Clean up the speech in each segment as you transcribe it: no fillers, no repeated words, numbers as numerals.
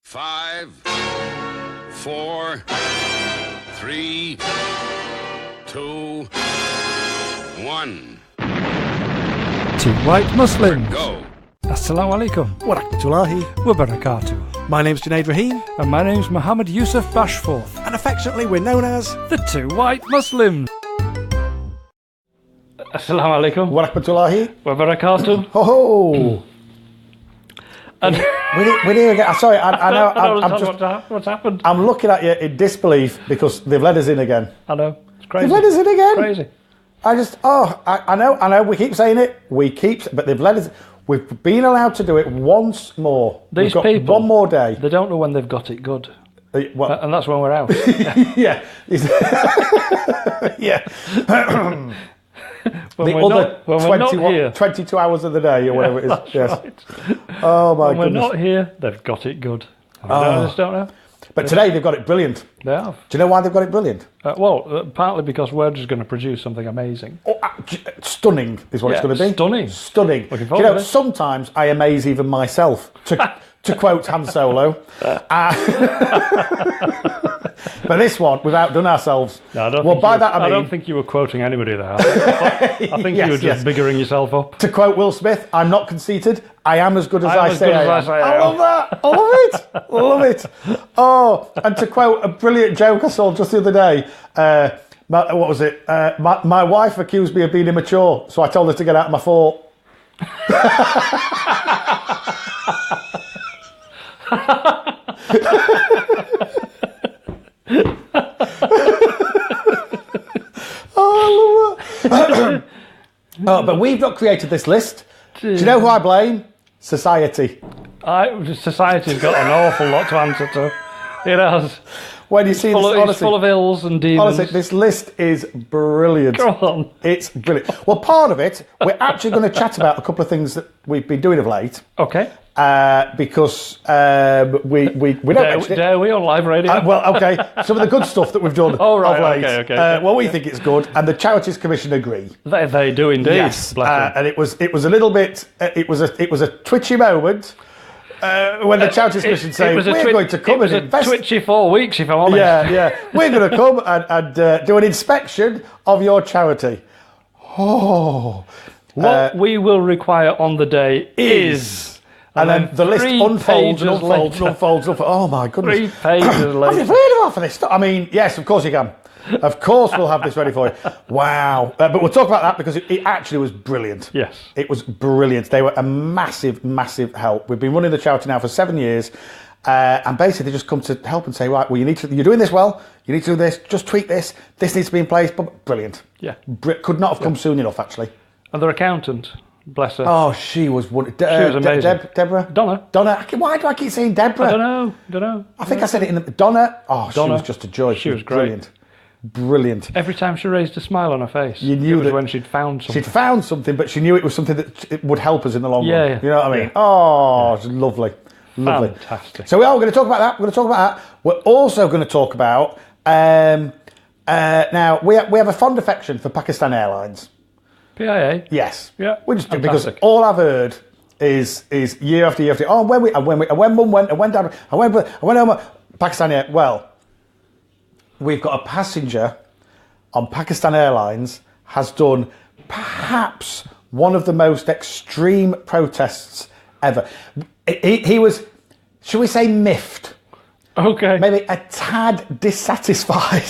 5, 4, 3, 2, 1. Two white Muslims. Go. Assalamu alaikum Wa rahmatullahi. wa barakatuh. My name's Junaid Rahim, And my name's Mohammed Yusuf Bashforth. and affectionately we're known as The Two White Muslims. Assalamu alaikum Wa rahmatullahi. wa barakatuh. Ho ho! And We didn't even get. Sorry, I know. I don't I'm understand just. what's happened. I'm looking at you in disbelief because they've let us in again. I know. It's crazy. They've let us in again. Crazy. I just. Oh, I know. We keep saying it. But they've let us. We've been allowed to do it once more. We've These got people, one more day. They don't know when they've got it good. Well, And that's when we're out. yeah. Yeah. When The we're other not, when we're not 21 here. 22 hours of the day or whatever it is. That's Yes. right. Oh my When we're goodness. not here, they've got it good. I just don't know. But today they've got it brilliant. They have. Do you know why they've got it brilliant? Partly because we're just going to produce something amazing. Oh, stunning is what it's Yeah, going to be. stunning. Stunning. Looking Do you forward know, to it. sometimes I amaze even myself, to quote Han Solo. But this one, we've outdone ourselves. No, I don't Well, think by you- that I I don't mean, think you were quoting anybody there. I think Yes, you were just yes. biggering yourself up. to quote Will Smith, I'm not conceited. I am as good as I am I as say good I as I am. say I I love am. that. I love it. I love it. Oh, and to quote a brilliant joke I saw just the other day, what was it? My wife accused me of being immature, so I told her to get out of my fort. Oh, I love that. Oh, but we've not created this list. Do you know who I blame? Society. Society's got an awful lot to answer to. It has. When you see this, It's honestly, full of ills and demons. honestly, this list is brilliant. Go on. It's brilliant. Well, part of it, we're actually going to chat about a couple of things that we've been doing of late. Okay. Because we don't mention it. Dare we on live radio? Well, okay. Some of the good stuff that we've done Oh, right, of late. okay. Well, we think it's good, and the Charities Commission agree. They do indeed. Yes, Bless them. and it was a little bit. It was a twitchy moment when the Charities Commission say we're going to come it was and invest. a twitchy 4 weeks, if I'm honest. Yeah. We're going to come and do an inspection of your charity. Oh, What we will require on the day is... And then the list 3 unfolds and pages unfolds and later. unfolds. Oh my goodness. 3 pages Have you later. heard of half of this stuff? I mean, yes, of course you can. Of course we'll have this ready for you. Wow. But we'll talk about that because it actually was brilliant. Yes. It was brilliant. They were a massive, massive help. We've been running the charity now for 7 years. And basically they just come to help and say, right, well, you're doing this well. You need to do this. Just tweak this. This needs to be in place. Brilliant. Yeah. Could not have come soon enough, actually. And their accountant, bless her. Oh, she was one. She was amazing. Deborah? Donna. Why do I keep saying Deborah? I don't know. I think I said it in the... Donna. Oh, she Donna. was just a joy. She was great. Brilliant. Brilliant. Every time she raised a smile on her face, You knew it was that when she'd found something. She'd found something, but she knew it was something that it would help us in the long Yeah, run. yeah. You know what I mean? Yeah. Oh, it's lovely. Lovely. Fantastic. So we're going to talk about that. We're going to talk about that. We're also going to talk about... now, we have a fond affection for Pakistan Airlines. PIA. Yes. Yeah, We just because fantastic. all I've heard is year after year after year. Oh, when Mum went, I went down, I went home. Pakistan Air. Well, we've got a passenger on Pakistan Airlines has done perhaps one of the most extreme protests ever. He was, shall we say, miffed, Okay. maybe a tad dissatisfied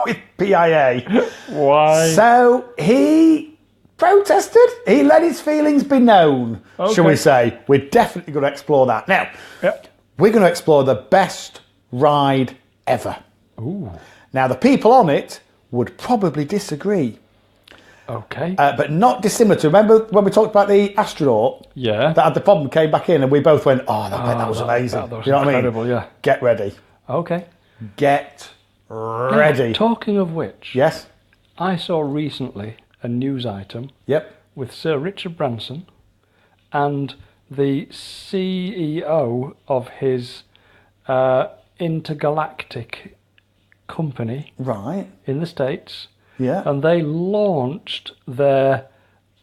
with PIA. Why? So he protested. He let his feelings be known, shall we Okay. say. We're definitely going to explore that. Now, Yep. we're going to explore the best ride ever. Ooh. Now, the people on it would probably disagree, Okay. but not dissimilar to, remember when we talked about the astronaut yeah. that had the problem, came back in, and we both went, that was amazing. That was you know what I mean? incredible, yeah. Get ready. Okay. Get ready. Talking of which, Yes? I saw recently a news item Yep. with Sir Richard Branson and the CEO of his intergalactic company Right. in the States, Yeah. and they launched their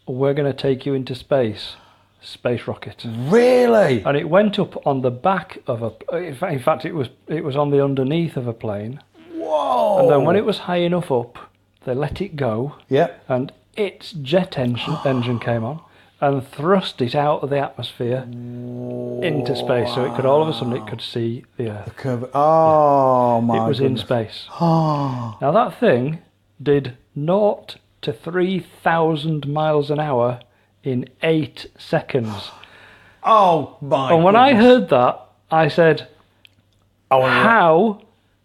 "We're going to take you into space" space rocket. Really? And it went up on the back of in fact, it was on the underneath of a plane. Whoa! And then when it was high enough up, they let it go. Yeah. And its jet engine came on and thrust it out of the atmosphere into space, so it could all of a sudden it could see the Earth. Oh my! It was in space. Now that thing did 0 to 3,000 miles an hour in 8 seconds. Oh my! And when I heard that, I said, Oh,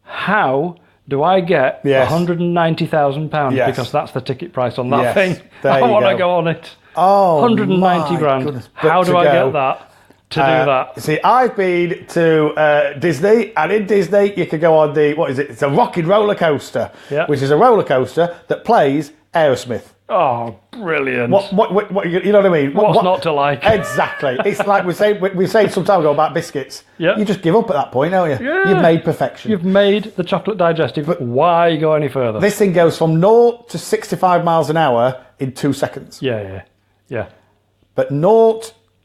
"How do I get Yes. £190,000 Yes. because that's the ticket price on that Yes. thing? There I you want to go. go on it. Oh, 190 my grand. goodness. But How do to I go, get that to do that? See, I've been to Disney, and in Disney you could go on what is it? It's a rocking roller coaster, Yeah. which is a roller coaster that plays Aerosmith. Oh, brilliant! What you know what I mean? What's not to like? Exactly. It's like we say some time ago about biscuits. Yeah. You just give up at that point, don't you? Yeah. You've made perfection. You've made the chocolate digestive. Why go any further? This thing goes from 0 to 65 miles an hour in 2 seconds. Yeah. But 0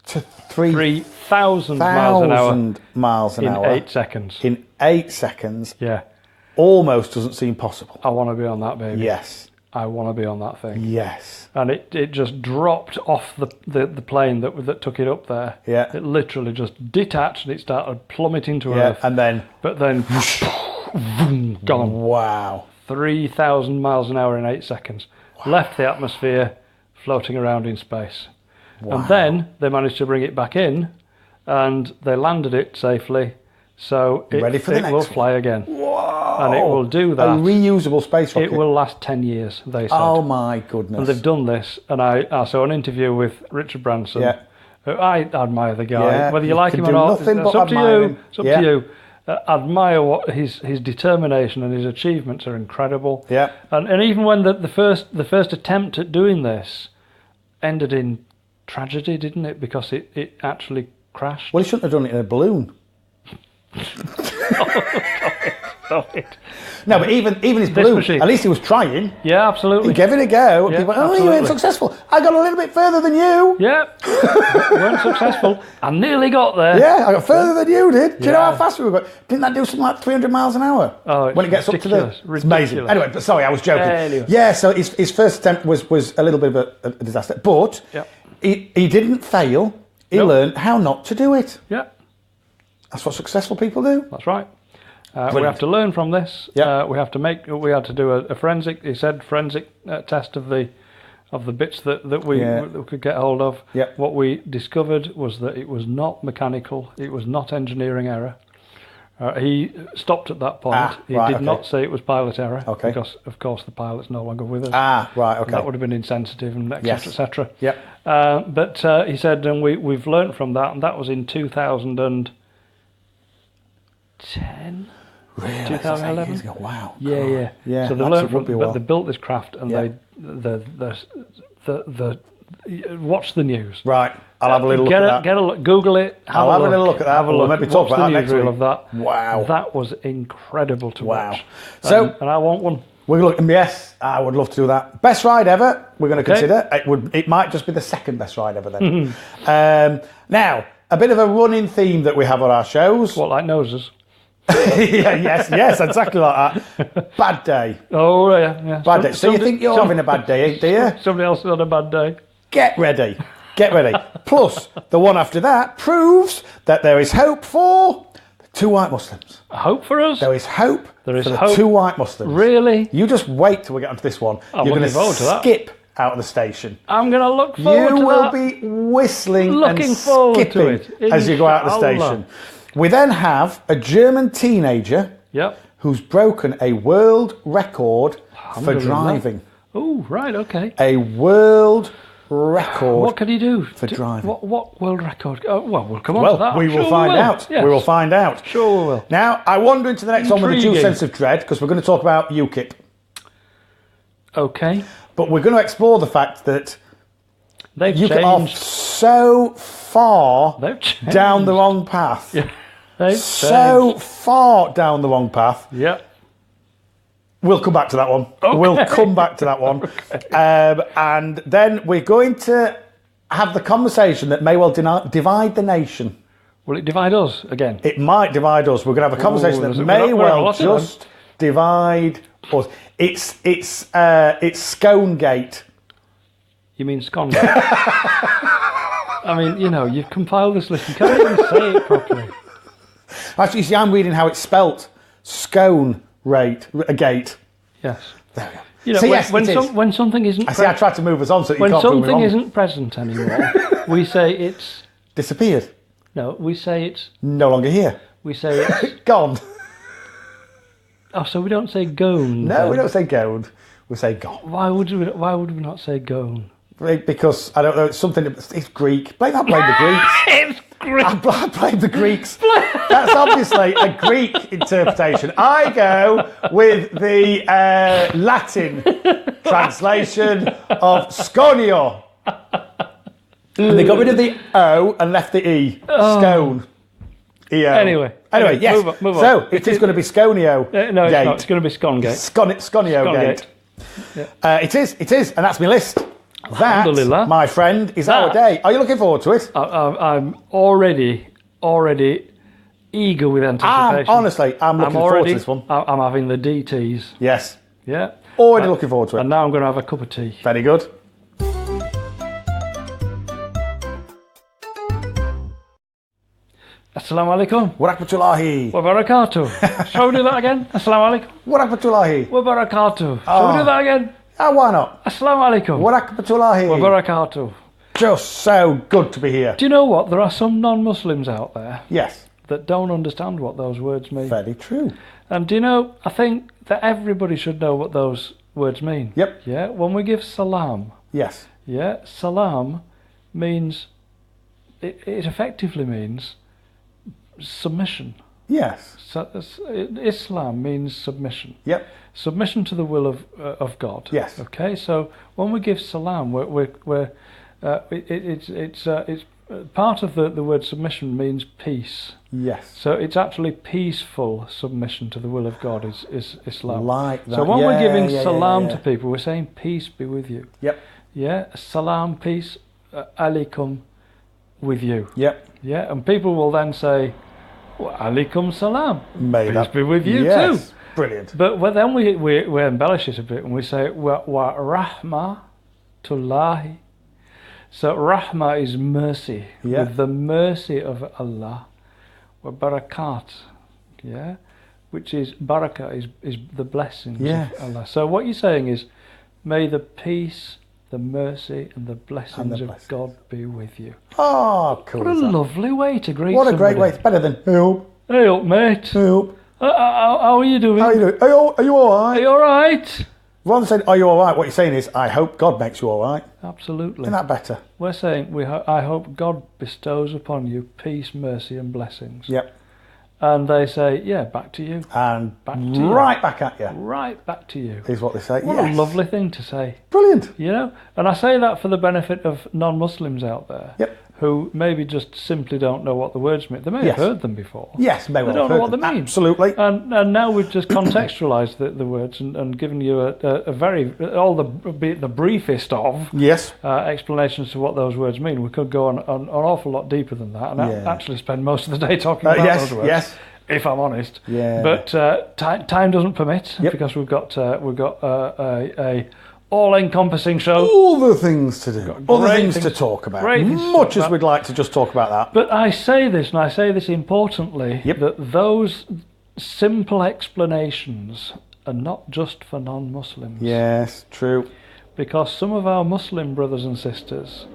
to 3,000 miles an hour miles an in hour 8 seconds. in 8 seconds Yeah. almost doesn't seem possible. I want to be on that, baby. Yes. I want to be on that thing. Yes. And it just dropped off the plane that took it up there. Yeah. It literally just detached and it started plummeting to Yeah. Earth. And then, But then, boom, gone. wow. 3,000 miles an hour in 8 seconds. Left the atmosphere, floating around in space. Wow. And then they managed to bring it back in and they landed it safely. So Ready for the it next will one. fly again. Whoa. And it will do A that. reusable space rocket. It will last 10 years, they said. Oh my goodness. And they've done this, and I saw an interview with Richard Branson. Yeah. Who I admire the guy. Yeah, Whether you you like can him or do not, nothing it's but up to admire you. him. It's up Yeah. to you. Admire what his determination and his achievements are incredible. Yeah. And even when the first attempt at doing this ended in tragedy, didn't it? Because it actually crashed. Well, he shouldn't have done it in a balloon. Stop it. No, but even his balloon, machine. at least he was trying. Yeah, absolutely. He gave it a go. And Yeah, people went, oh, you absolutely. weren't successful. I got a little bit further than you. Yeah, weren't successful. I nearly got there. Yeah, I got further than you did. Do you know Yeah. how fast we were going? Didn't that do something like 300 miles an hour? Oh, it's when it gets ridiculous, up to the... It's amazing. ridiculous. Anyway, but sorry, I was joking. Anyway. Yeah, so his first attempt was a little bit of a disaster. But Yep. he didn't fail. He Nope. learned how not to do it. Yeah, That's what successful people do. that's right. We Brilliant. have to learn from this. Yeah. We had to do a forensic. He said forensic test of the bits that we could get hold of. Yeah. What we discovered was that it was not mechanical. It was not engineering error. He stopped at that point. He right, did okay. not say it was pilot error. Okay. Because of course the pilot's no longer with us. Right, okay. That would have been insensitive and et Yes. cetera, et cetera. Yep. But he said, and we've learned from that, and that was in 2010. Really? 2011? Years ago. Wow. Yeah. Yeah, So they that's learned a from, rugby but well. they built this craft, and Yeah. the watch the news. Right. I'll have a little look at that. Get a look. Google it. I'll have a little look at that. Have a We'll look. maybe talk Watch about the that next newsreel week. of that. Wow. That was incredible to Wow. watch. So- and I want one. We're going to look. Yes, I would love to do that. Best ride ever. We're going to Okay. consider. It might just be the second best ride ever then. Now, a bit of a running theme that we have on our shows. What, like noses? yes, exactly like that. Bad day. Oh yeah. Bad day. So you think you're having a bad day, do you? Somebody else is on a bad day. Get ready. Get ready. Plus, the one after that proves that there is hope for the two white Muslims. Hope for us. There is hope There is for the hope. two white Muslims. Really? You just wait till we get onto this one. You're looking going forward to that. skip out of the station. I'm going to look forward to You will that. be whistling Looking and forward to skipping it, as you go out of the inshallah. station. We then have a German teenager Yep. who's broken a world record for Alhamdulillah. driving. Oh, right, okay. A world record. What can he do for driving. What world record? Oh, well, we'll come on to Well, that. we Sure will find out. Yes. We will find out. Sure we will. Now, I wander into the next one with a due Intriguing. sense of dread because we're going to talk about UKIP. Okay. But we're going to explore the fact that They've you get off changed. so far They've changed. down the wrong path. Yeah. They've So changed. far down the wrong path. Yeah. We'll come back to that one. We'll come back to that one. And then we're going to have the conversation that may well divide the nation. Will it divide us again? It might divide us. We're going to have a conversation that may well just divide us. It's Sconegate. You mean Scongate? I mean, you've compiled this list. You can't even say it properly. Actually, you see, I'm reading how it's spelt. Scone gate. Yes. There we go. When something isn't... I tried to move us on so you when can't move me something on. isn't present anymore, we say it's... Disappeared. No, we say it's... No longer here. We say it's... Gone. Oh, so we don't say gone? No, then? we don't say gone. We say gone. Why would we not say gone? Because, I don't know, it's something... It's Greek. I blame the Greeks. It's Greek. I blame the Greeks. That's obviously a Greek interpretation. I go with the Latin translation of sconio. And they got rid of the O and left the E. Scone. E-O. Anyway, yes. Move on. So, it is going to be Sconio no, it's Gate. not. It's going to be Scongate. Sconio Gate. Yeah. It is, and that's my list. That, Alhamdulillah. my friend, is our day. Are you looking forward to it? I'm already eager with anticipation. Honestly, I'm looking forward to this one. I'm having the DTs. Yes. Yeah. Already looking forward to it. And now I'm going to have a cup of tea. Very good. Assalamu alaikum. Wa rahmatullahi. Wa barakatuh. Shall we do that again? Assalamu alaikum. Wa rahmatullahi. Wa barakatuh. Shall we do that again? Why not? Assalamu alaikum. Wa rahmatullahi. Wa barakatuh. Just so good to be here. Do you know what? There are some non-Muslims out there Yes. that don't understand what those words mean. Very true. And do you know, I think that everybody should know what those words mean. Yep. Yeah, when we give salam, Yes. yeah, salam means, it effectively means submission. Yes. So, Islam means submission. Yep. Submission to the will of God. Yes. Okay, so when we give salam, it's part of the word submission means peace. Yes. So it's actually peaceful submission to the will of God is Islam. Like that. So when we're giving yeah, salam to people, we're saying peace be with you. Yep. Yeah, salam, peace, alaikum, with you. Yep. Yeah, and people will then say, well, alaikum salam, May peace that be with you yes. too. Brilliant. But then we embellish it a bit and we say, wa rahmatullahi. So rahmah is mercy, with the mercy of Allah. Wa barakat, yeah, which is barakah is the blessings of Allah. So what you're saying is, may the peace, the mercy, and the blessings of God be with you. Oh, cool. What a lovely way to greet What a somebody. great way. It's better than help. Hey up, mate. Help. How are you doing? How are you doing? Are you all right? Are you all right? Rather than saying, are you all right? What you're saying is, I hope God makes you all right. Absolutely. Isn't that better? We're saying, I hope God bestows upon you peace, mercy, and blessings. Yep. And they say, yeah, back to you. And Back to you. right back at you. Right back to you. Is what they say. What a lovely thing to say. Brilliant. You know? And I say that for the benefit of non-Muslims out there. Yep. Who maybe just simply don't know what the words mean. They may have heard them before. Yes, may well They don't know what they mean. Absolutely. And now we've just contextualised the words and given you a very, all the briefest of yes explanations to what those words mean. We could go on an awful lot deeper than that and actually spend most of the day talking about those words. Yes. If I'm honest. Yeah. But time doesn't permit because we've got a all-encompassing show. All the things to do. All the things to talk about. Much as about. we'd like to just talk about that. But I say this, and I say this importantly, that those simple explanations are not just for non-Muslims. Yes, true. Because some of our Muslim brothers and sisters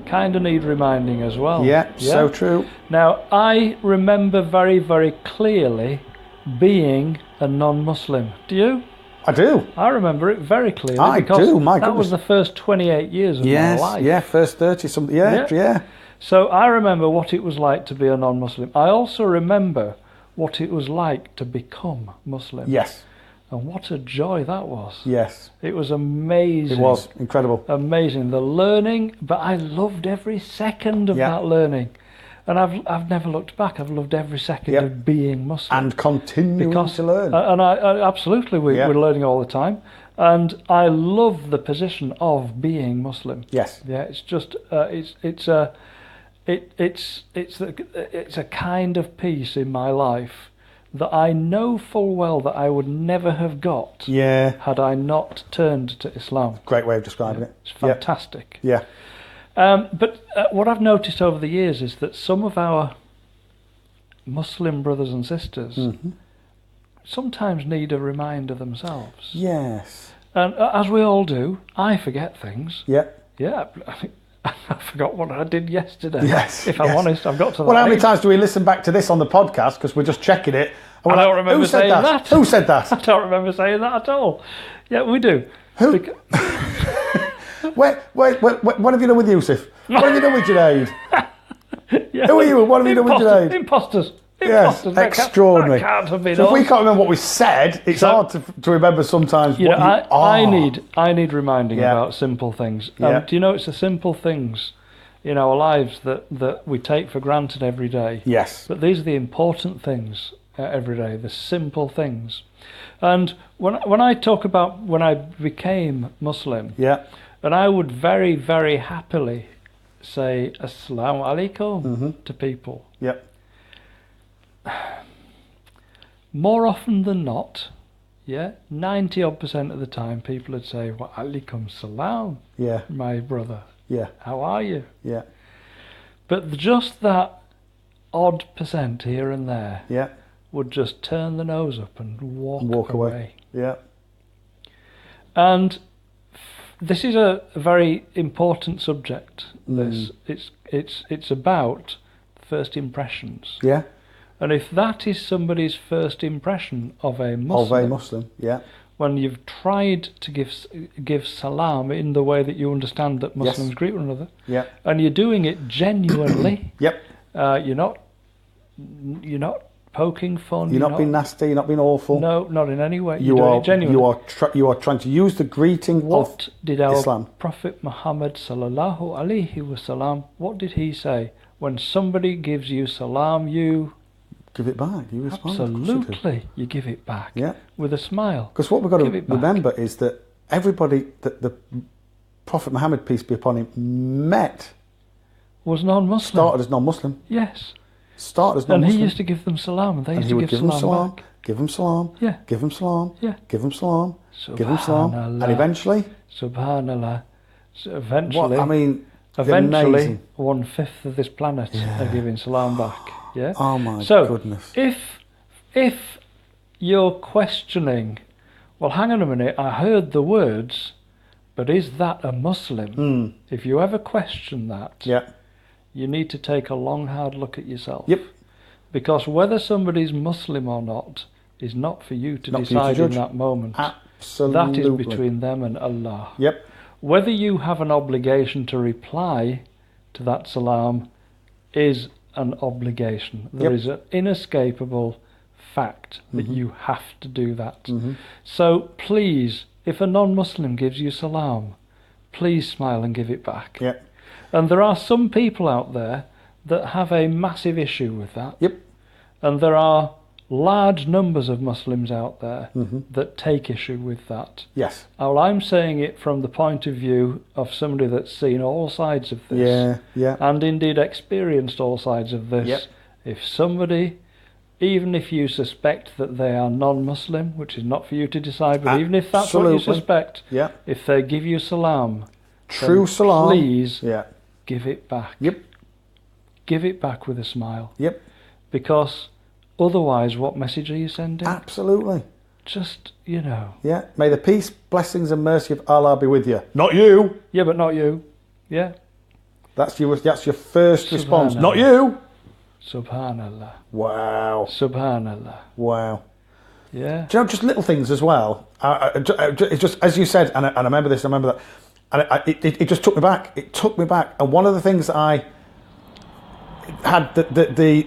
kind of need reminding as well. Yeah, so true. Now, I remember very, very clearly being a non-Muslim. Do you? I do. I remember it very clearly. I do, my that goodness. was the first 28 years of my life. Yeah, first 30 something. Yeah. So I remember what it was like to be a non-Muslim. I also remember what it was like to become Muslim. Yes. And what a joy that was. Yes. It was amazing. It was incredible. Amazing. The learning, but I loved every second of that learning. And I've never looked back. I've loved every second of being Muslim. And continuing to learn. And I absolutely, we're learning all the time. And I love the position of being Muslim. Yes. Yeah, it's just it's a kind of peace in my life that I know full well that I would never have got had I not turned to Islam. Great way of describing it. It's fantastic. Yeah. But what I've noticed over the years is that some of our Muslim brothers and sisters sometimes need a reminder themselves. Yes. And as we all do, I forget things. Yeah. Yeah. I forgot what I did yesterday. Yes. If I'm honest, I've got to that. Well, how many times do we listen back to this on the podcast because we're just checking it? And I don't remember saying that. Who said that? I don't remember saying that at all. Yeah, we do. Who? Wait, what have you done with Yusuf? What have you done with Junaid? Yeah. Who are you and what have you done with Junaid? Imposters. Yes, extraordinary. That can't have been so if us. we can't remember what we said, it's hard to remember sometimes what you are. I need reminding about simple things. Yeah. Do you know it's the simple things in our lives that we take for granted every day? Yes. But these are the important things every day, the simple things. And when I talk about when I became Muslim, and I would very, very happily say Assalamu alaikum to people. Yep. More often than not, 90% of the time people would say, Wa alaikum salam, my brother. Yeah. How are you? Yeah. But just that odd percent here and there would just turn the nose up and walk away. Yeah. And this is a very important subject. This it's about first impressions. Yeah. And if that is somebody's first impression of a Muslim, when you've tried to give salam in the way that you understand that Muslims greet one another, and you're doing it genuinely, you're not poking fun. You're not being nasty. You're not being awful. No, not in any way. You're doing it genuinely. You are trying to use the greeting what of did our Islam. Prophet Muhammad sallallahu alaihi wasallam? What did he say? When somebody gives you salam, you give it back. You respond. Absolutely, you give it back. Yeah. With a smile. Because what we've got to remember is that everybody that the Prophet Muhammad, peace be upon him, met was non-Muslim. Started as non-Muslim. Yes. Started as non-Muslim. And he used to give them salam, and they used to give salam back. Give them salam. Yeah. Give them salam. Yeah. Give them salam. Give them salam. And eventually. Subhanallah. So eventually. What, I mean. Eventually, 1/5 of this planet are giving salam back. Yeah. Oh my goodness. If you're questioning, well, hang on a minute, I heard the words, but is that a Muslim? If you ever question that, you need to take a long, hard look at yourself. Yep. Because whether somebody's Muslim or not is not for you to decide in that moment. Absolutely. That is between them and Allah. Yep. Whether you have an obligation to reply to that salam is an obligation. There is an inescapable fact that you have to do that. So please, if a non-Muslim gives you salam, please smile and give it back. Yep. And there are some people out there that have a massive issue with that. Yep. And there are large numbers of Muslims out there that take issue with that. Yes. Well, I'm saying it from the point of view of somebody that's seen all sides of this. And indeed experienced all sides of this. Yep. If somebody, even if you suspect that they are non-Muslim, which is not for you to decide, but even if that's what you suspect, if they give you salam, true salam, please give it back. Yep. Give it back with a smile. Yep. Because otherwise, what message are you sending? Absolutely. Just, you know. Yeah. May the peace, blessings and mercy of Allah be with you. Not you. Yeah, but not you. Yeah. That's your first response. Not you. Subhanallah. Wow. Subhanallah. Wow. Yeah. Do you know, just little things as well. It's just, as you said, and I remember this, I remember that, and it just took me back. It took me back. And one of the things that I had, the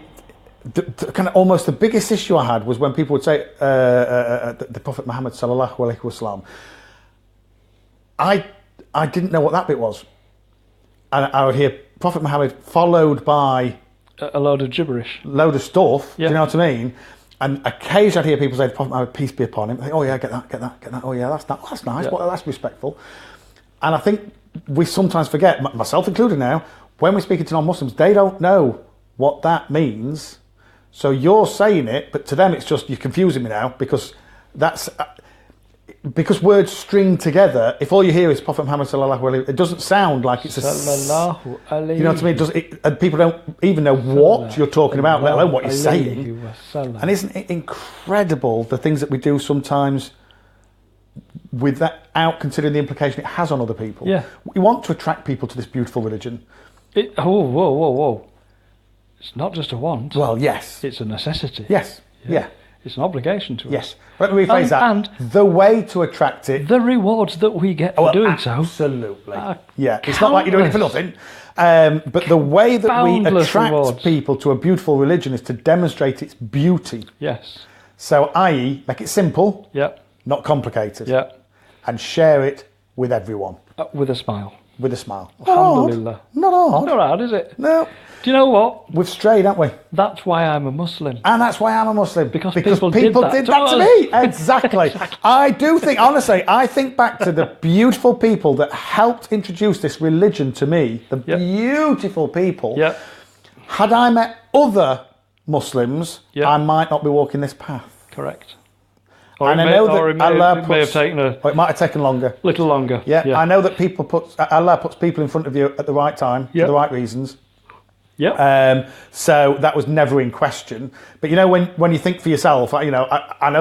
kind of almost the biggest issue I had was when people would say the Prophet Muhammad sallallahu alaihi wasallam. I didn't know what that bit was, and I would hear Prophet Muhammad followed by a load of gibberish, load of stuff. Do you know what I mean? And occasionally I'd hear people say, Prophet Muhammad, peace be upon him. I think, oh yeah, get that. Oh yeah, that's nice. Yeah. Well, that's respectful. And I think we sometimes forget, myself included now, when we're speaking to non-Muslims, they don't know what that means. So you're saying it, but to them it's just, you're confusing me now, because that's... because words string together, if all you hear is Prophet Muhammad sallallahu alaihi wasallam, it doesn't sound like it's Sallallahu alayhi. you know what I mean? And people don't even know what you're talking about, let alone what you're saying. And isn't it incredible the things that we do sometimes without considering the implication it has on other people? Yeah. We want to attract people to this beautiful religion. Whoa. It's not just a want. Well, yes. It's a necessity. Yes. Yeah. It's an obligation to us. Yes. Let me rephrase that. And the way to attract it. the rewards that we get for doing so. Absolutely. are Yeah. It's not like you're doing it for nothing. But the way that we Boundless attract rewards. people to a beautiful religion is to demonstrate its beauty. Yes. So, i.e., make it simple, Yep. not complicated, Yep. and share it with everyone With a smile. with a smile. Alhamdulillah. Not hard. Not hard, is it? No. Do you know what? We've strayed, haven't we? That's why I'm a Muslim. And that's why I'm a Muslim. Because people people did did that, that to to me. us. Exactly. I do think, honestly, I think back to the beautiful people that helped introduce this religion to me. The Yep. beautiful people. Yep. Had I met other Muslims, Yep. I might not be walking this path. Correct. Or And it I may, know or it that may, Allah it may have puts, taken a or it might have taken longer. little longer. Yeah, I know that Allah puts people in front of you at the right time Yep. for the right reasons. Yep. So that was never in question. But you know, when you think for yourself, I know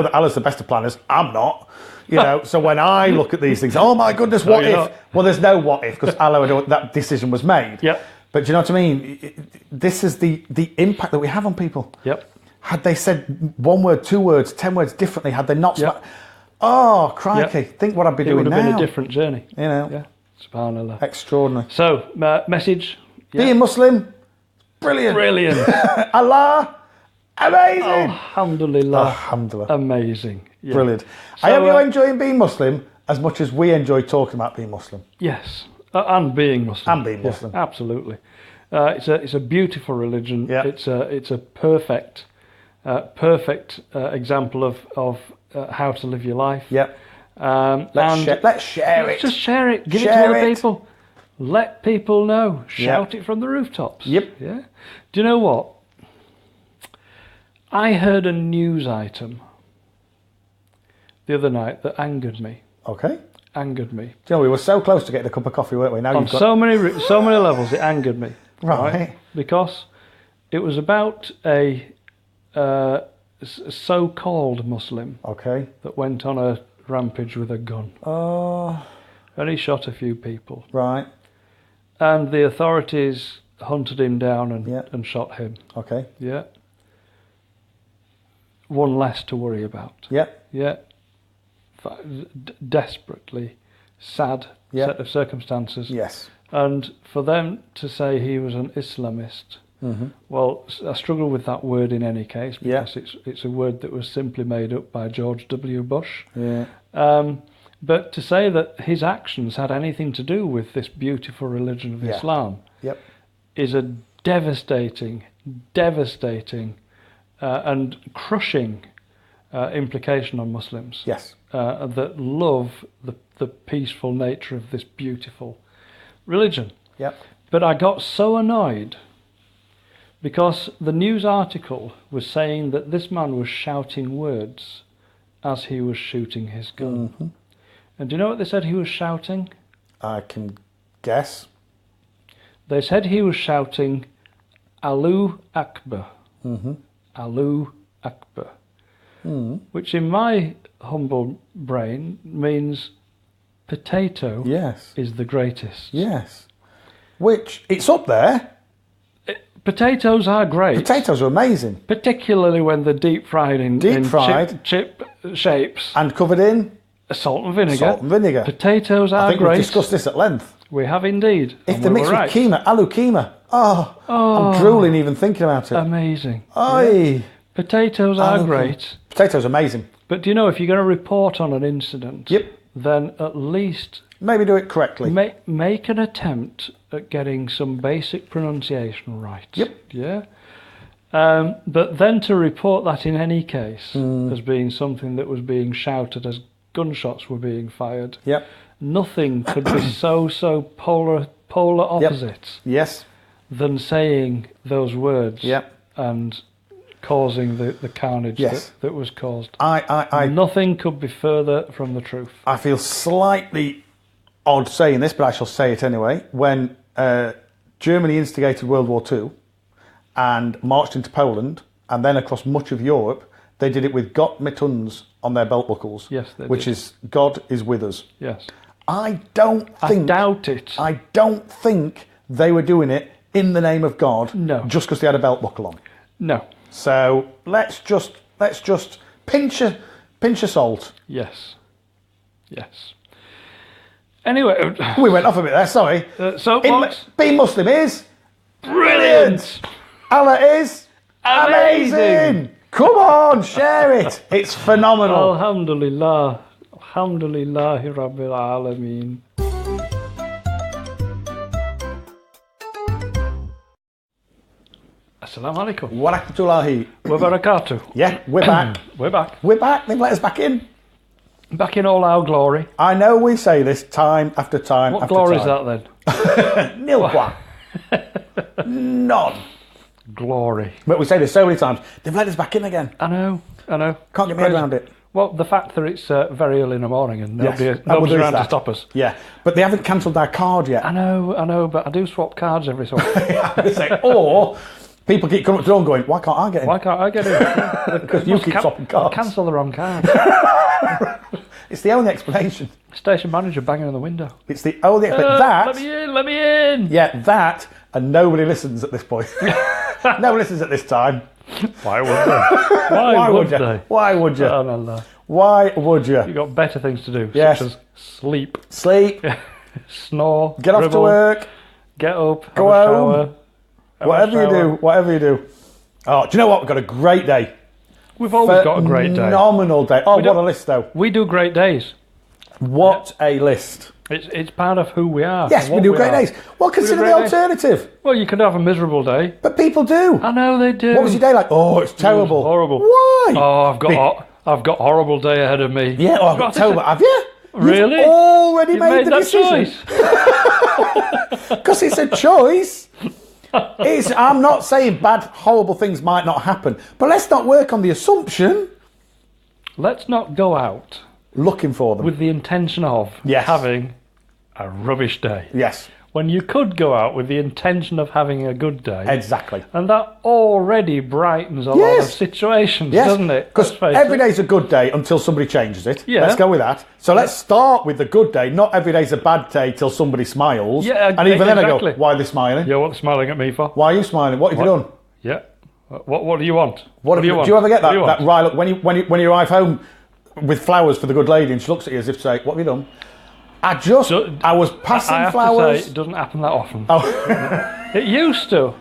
that Allah's the best of planners. I'm not. You know, so when I look at these things, oh my goodness, what you're if? not. Well, there's no what if, because Allah, that decision was made. Yep. But do you know what I mean? This is the impact that we have on people. Yep. Had they said one word, 2 words, 10 words differently, had they not... Yep. Oh, crikey, think what I'd be It doing would have now. been a different journey. You know, Yeah. Subhanallah. extraordinary. So, message. Yeah. Being Muslim, brilliant. Brilliant. Allah, amazing. Alhamdulillah. Alhamdulillah. Amazing. Yeah. Brilliant. So, I hope you're enjoying being Muslim as much as we enjoy talking about being Muslim. Yes. And being Muslim. And being Yeah, Muslim. absolutely. It's a beautiful religion. Yeah. It's a perfect example of how to live your life. Yep. And Let's share it. just share it. Give it Share to other it. people. Let people know. Shout it from the rooftops. Yep. Yeah. Do you know what? I heard a news item the other night that angered me. Okay. Angered me. Do you know, we were so close to getting a cup of coffee, weren't we? Now On you've got... so many levels, it angered me. Right. Because it was about a so-called Muslim Okay. that went on a rampage with a gun. Oh, And he shot a few people. right. And the authorities hunted him down Yeah. and shot him. Okay. Yeah. One less to worry about. Yep. Yeah. Desperately sad Yeah. set of circumstances. Yes. And for them to say he was an Islamist, well, I struggle with that word in any case, Yeah. because it's a word that was simply made up by George W. Bush. Yeah. But to say that his actions had anything to do with this beautiful religion of Yeah. Islam Yep. is a devastating and crushing implication on Muslims. Yes. That love the peaceful nature of this beautiful religion. Yep. But I got so annoyed because the news article was saying that this man was shouting words as he was shooting his gun. Mm-hmm. And do you know what they said he was shouting? I can guess. They said he was shouting Allahu Akbar. Allahu Akbar. Which in my humble brain means potato Yes. is the greatest. Yes. Which, it's up there. Potatoes are great. Potatoes are amazing. Particularly when they're deep fried in Deep-fried. chip shapes. And covered in Salt and vinegar. salt and vinegar. Potatoes I are think great. we've discussed this at length. We have indeed. If and they're we mixed were with right. keema, aloo keema. Oh, I'm drooling even thinking about it. Amazing. Aye. Potatoes are Aloo great. keema. Potatoes are amazing. But do you know, if you're going to report on an incident, Yep. then at least Maybe do it correctly. make an attempt at getting some basic pronunciation right. Yep. Yeah. But then to report that in any case as being something that was being shouted as gunshots were being fired, Yep. nothing could be so polar opposites Yes. than saying those words Yep. and causing the carnage Yes. that was caused. I Nothing could be further from the truth. I feel slightly odd saying this, but I shall say it anyway. When Germany instigated World War II and marched into Poland and then across much of Europe, they did it with Gott mit uns on their belt buckles. Yes, they which did. is God is with us. Yes. I don't I think doubt it. I don't think they were doing it in the name of God. No. Just because they had a belt buckle on. No. So let's just pinch a salt. Yes. Yes. Anyway, We went off a bit there. Sorry. soapbox. Being Muslim is Brilliant. Allah is Amazing. amazing. Come on, share it. It's phenomenal. Alhamdulillah. Alhamdulillahi Rabbil Alameen. Assalamu alaikum. Wa rahmatullahi. Wa barakatuh. Yeah, we're back. We're back. We're back. They've let us back in. Back in all our glory. I know we say this time after time What after glory is time. that then? Nil qua. None. Glory. But we say this so many times. They've let us back in again. I know. Can't get my head around it. Well, the fact that it's very early in the morning and Yes. nobody's Well, there is around to that. stop us. Yeah, but they haven't cancelled our card yet. I know, but I do swap cards every so often. Or people keep coming up to the door and going, why can't I get in? Why can't I get in? Because you keep swapping cards. Cancel the wrong card. It's the only explanation. Station manager banging on the window. It's the only explanation. Let me in. Yeah, that, and nobody listens at this point. No one listens at this time. Why would they? Why would you? they? Why would you? Subhanallah. Why would you? You've got better things to do, Yes. such as sleep, Sleep, snore, get off to dribble, work, get up, Go have a home. shower, have a whatever you shower. do, whatever you do. Oh, do you know what? We've got a great day. We've always got a great day. Phenomenal day. Oh, what don't- a list, though. We do great days. What a list. It's part of who we are. Yes, and we what do great are. days. Well, consider great the days. alternative. Well, you could have a miserable day. But people do. I know they do. What was your day like? Oh, it's terrible. horrible. Why? Oh, I've got horrible day ahead of me. Yeah, oh, I've got terrible. Have you? Really? You've already You made the that decision. choice. Because it's a choice. I'm not saying bad, horrible things might not happen, but let's not work on the assumption. Let's not go out Looking for them. with the intention of Yes. having a rubbish day. Yes, When you could go out with the intention of having a good day. exactly. And that already brightens a lot of Yes. situations, Yes, doesn't it? because Let's face every it. day's a good day until somebody changes it. Yeah. Let's go with that. So let's start with the good day. Not every day's a bad day till somebody smiles. Yeah, and even then I exactly. go, why are they smiling? Yeah, what are you smiling at me for? Why are you smiling? What have you done? Yeah. What do you want? What do you want? Do you ever get What do that you want? right look when you arrive home with flowers for the good lady and she looks at you as if to say, what have you done? I was passing I have flowers. to say, it doesn't happen that often. Oh. It used to.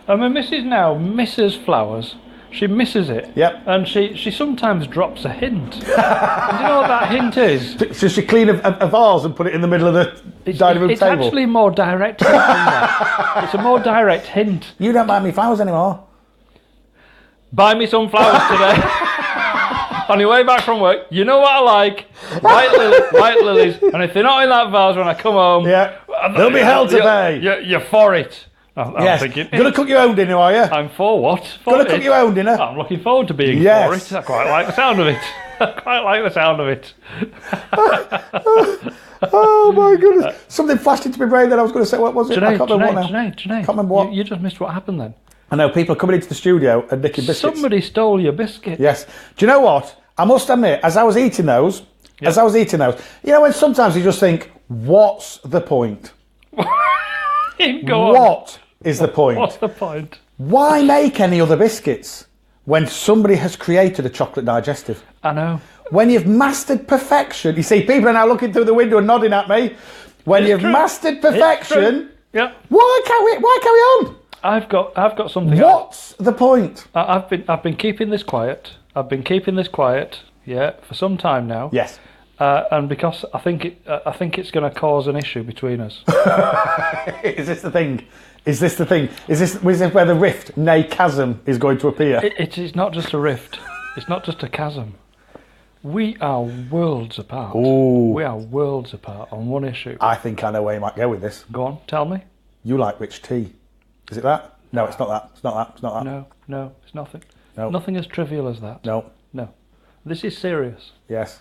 And my missus now misses flowers. She misses it. Yep. And she sometimes drops a hint. And do you know what that hint is? So she clean a vase and put it in the middle of the dining room It's table. actually more direct hint than that. It's a more direct hint. You don't buy me flowers anymore. Buy me some flowers today. On your way back from work, you know what I like? White lilies. And if they're not in that vase when I come home, Yeah. There'll be hell to pay. You're for it. I'm Yes. thinking, Gonna cook your own dinner, are you? I'm for what? For Gonna it. cook your own dinner? I'm looking forward to being Yes. for it. I quite like the sound of it. I quite like the sound of it. Oh my goodness. Something flashed into my brain that I was going to say. What was it? I can't remember what now. Janae. Can't remember what. You just missed what happened then. I know people are coming into the studio and nicking biscuits. Somebody stole your biscuit. Yes. Do you know what? I must admit, as I was eating those, you know when sometimes you just think, what's the point? Go on. What is the point? What's the point? Why make any other biscuits when somebody has created a chocolate digestive? I know. When you've mastered perfection, you see, people are now looking through the window and nodding at me. When It's you've true. mastered It's true. perfection, Yeah. why carry on? I've got something. What's the point? I've been keeping this quiet. Yeah, for some time now. Yes. And because I think it's going to cause an issue between us. Is this the thing? Is this the thing? Is this where the rift, nay chasm, is going to appear? It is not just a rift. It's not just a chasm. We are worlds apart. Ooh. We are worlds apart on one issue. I think I know where you might go with this. Go on, tell me. You like rich tea. Is it that? No, it's not that. It's not that. It's not that. No, it's nothing. No. Nothing as trivial as that. No. No. This is serious. Yes.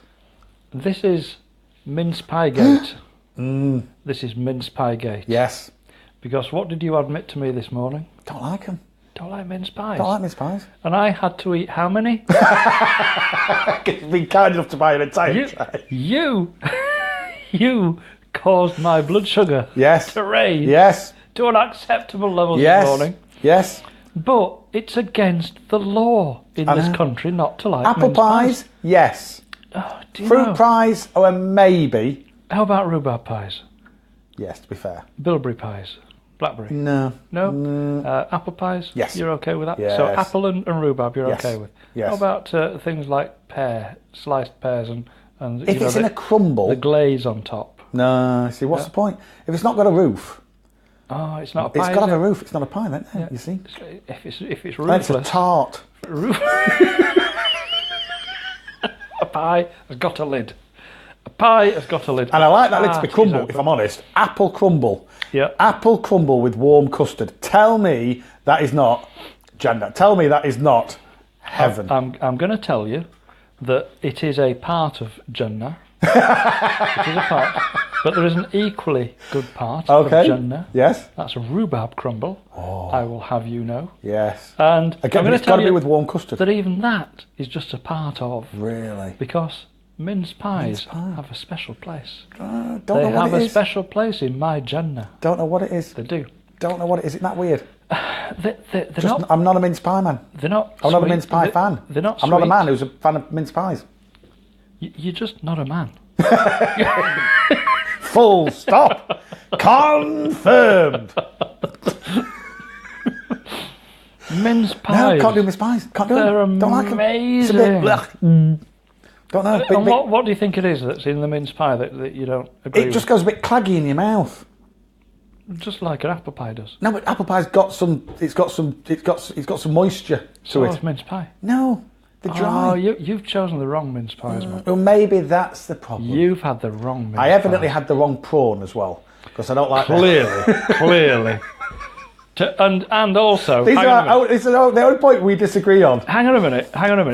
This is mince pie gate. This is mince pie gate. Yes. Because what did you admit to me this morning? Don't like them. Don't like mince pies. Don't like mince pies. And I had to eat how many? You've been kind enough to buy an entire tray. You caused my blood sugar Yes. to raise Yes. to an acceptable level Yes. this morning. Yes. But it's against the law in this country not to like Apple mince pies? Yes. Oh, do you Fruit know? pies? Oh, a maybe. How about rhubarb pies? Yes, to be fair. Bilberry pies? Blackberry? No. No? Apple pies? Yes. You're okay with that? Yes. So apple and rhubarb you're Yes. okay with? Yes. How about things like sliced pears and If it's in a crumble. the glaze on top? No. See, what's the point? If it's not got a roof, Oh, it's not a pie. it's got to is have a it? roof. It's not a pie, then. You see? If it's And it's a roofless, tart. a pie has got a lid. A pie has got a lid. And I like that lid to be Tart is crumble, if open. I'm honest. Apple crumble. Yeah. Apple crumble with warm custard. Tell me that is not Jannah. Tell me that is not heaven. I'm going to tell you that it is a part of Jannah. It is a part. But there is an equally good part of Jannah. Yes. That's a rhubarb crumble. I will have you know. Yes. And Again, I'm going it's to got tell to be you with warm custard. that even that is just a part of. Really? Because mince pies have a special place. Don't They know what have it a is. special place in my Jannah. Don't know what it is. They do. Don't know what it is. Isn't that weird? They're not. I'm not a mince pie man. They're not. I'm not a sweet. mince pie fan. They're not. I'm not a sweet. man who's a fan of mince pies. You're just not a man. Full stop. Confirmed. Mince No, pies. can't do mince pies. Can't do They're them. Don't like them. It's a amazing. bit. Blech. Don't know. And what do you think it is that's in the mince pie that you don't agree It with? just goes a bit claggy in your mouth. Just like an apple pie does. No, but apple pie's got some. It's got some moisture to So it. is mince pie. No, they're Oh, dry. you've chosen the wrong mince pies, man. Well, maybe that's the problem. You've had the wrong mince I evidently pie. had the wrong prawn as well because I don't like them. Clearly. And also, These hang on a minute. this is the only point we disagree on. Hang on a minute.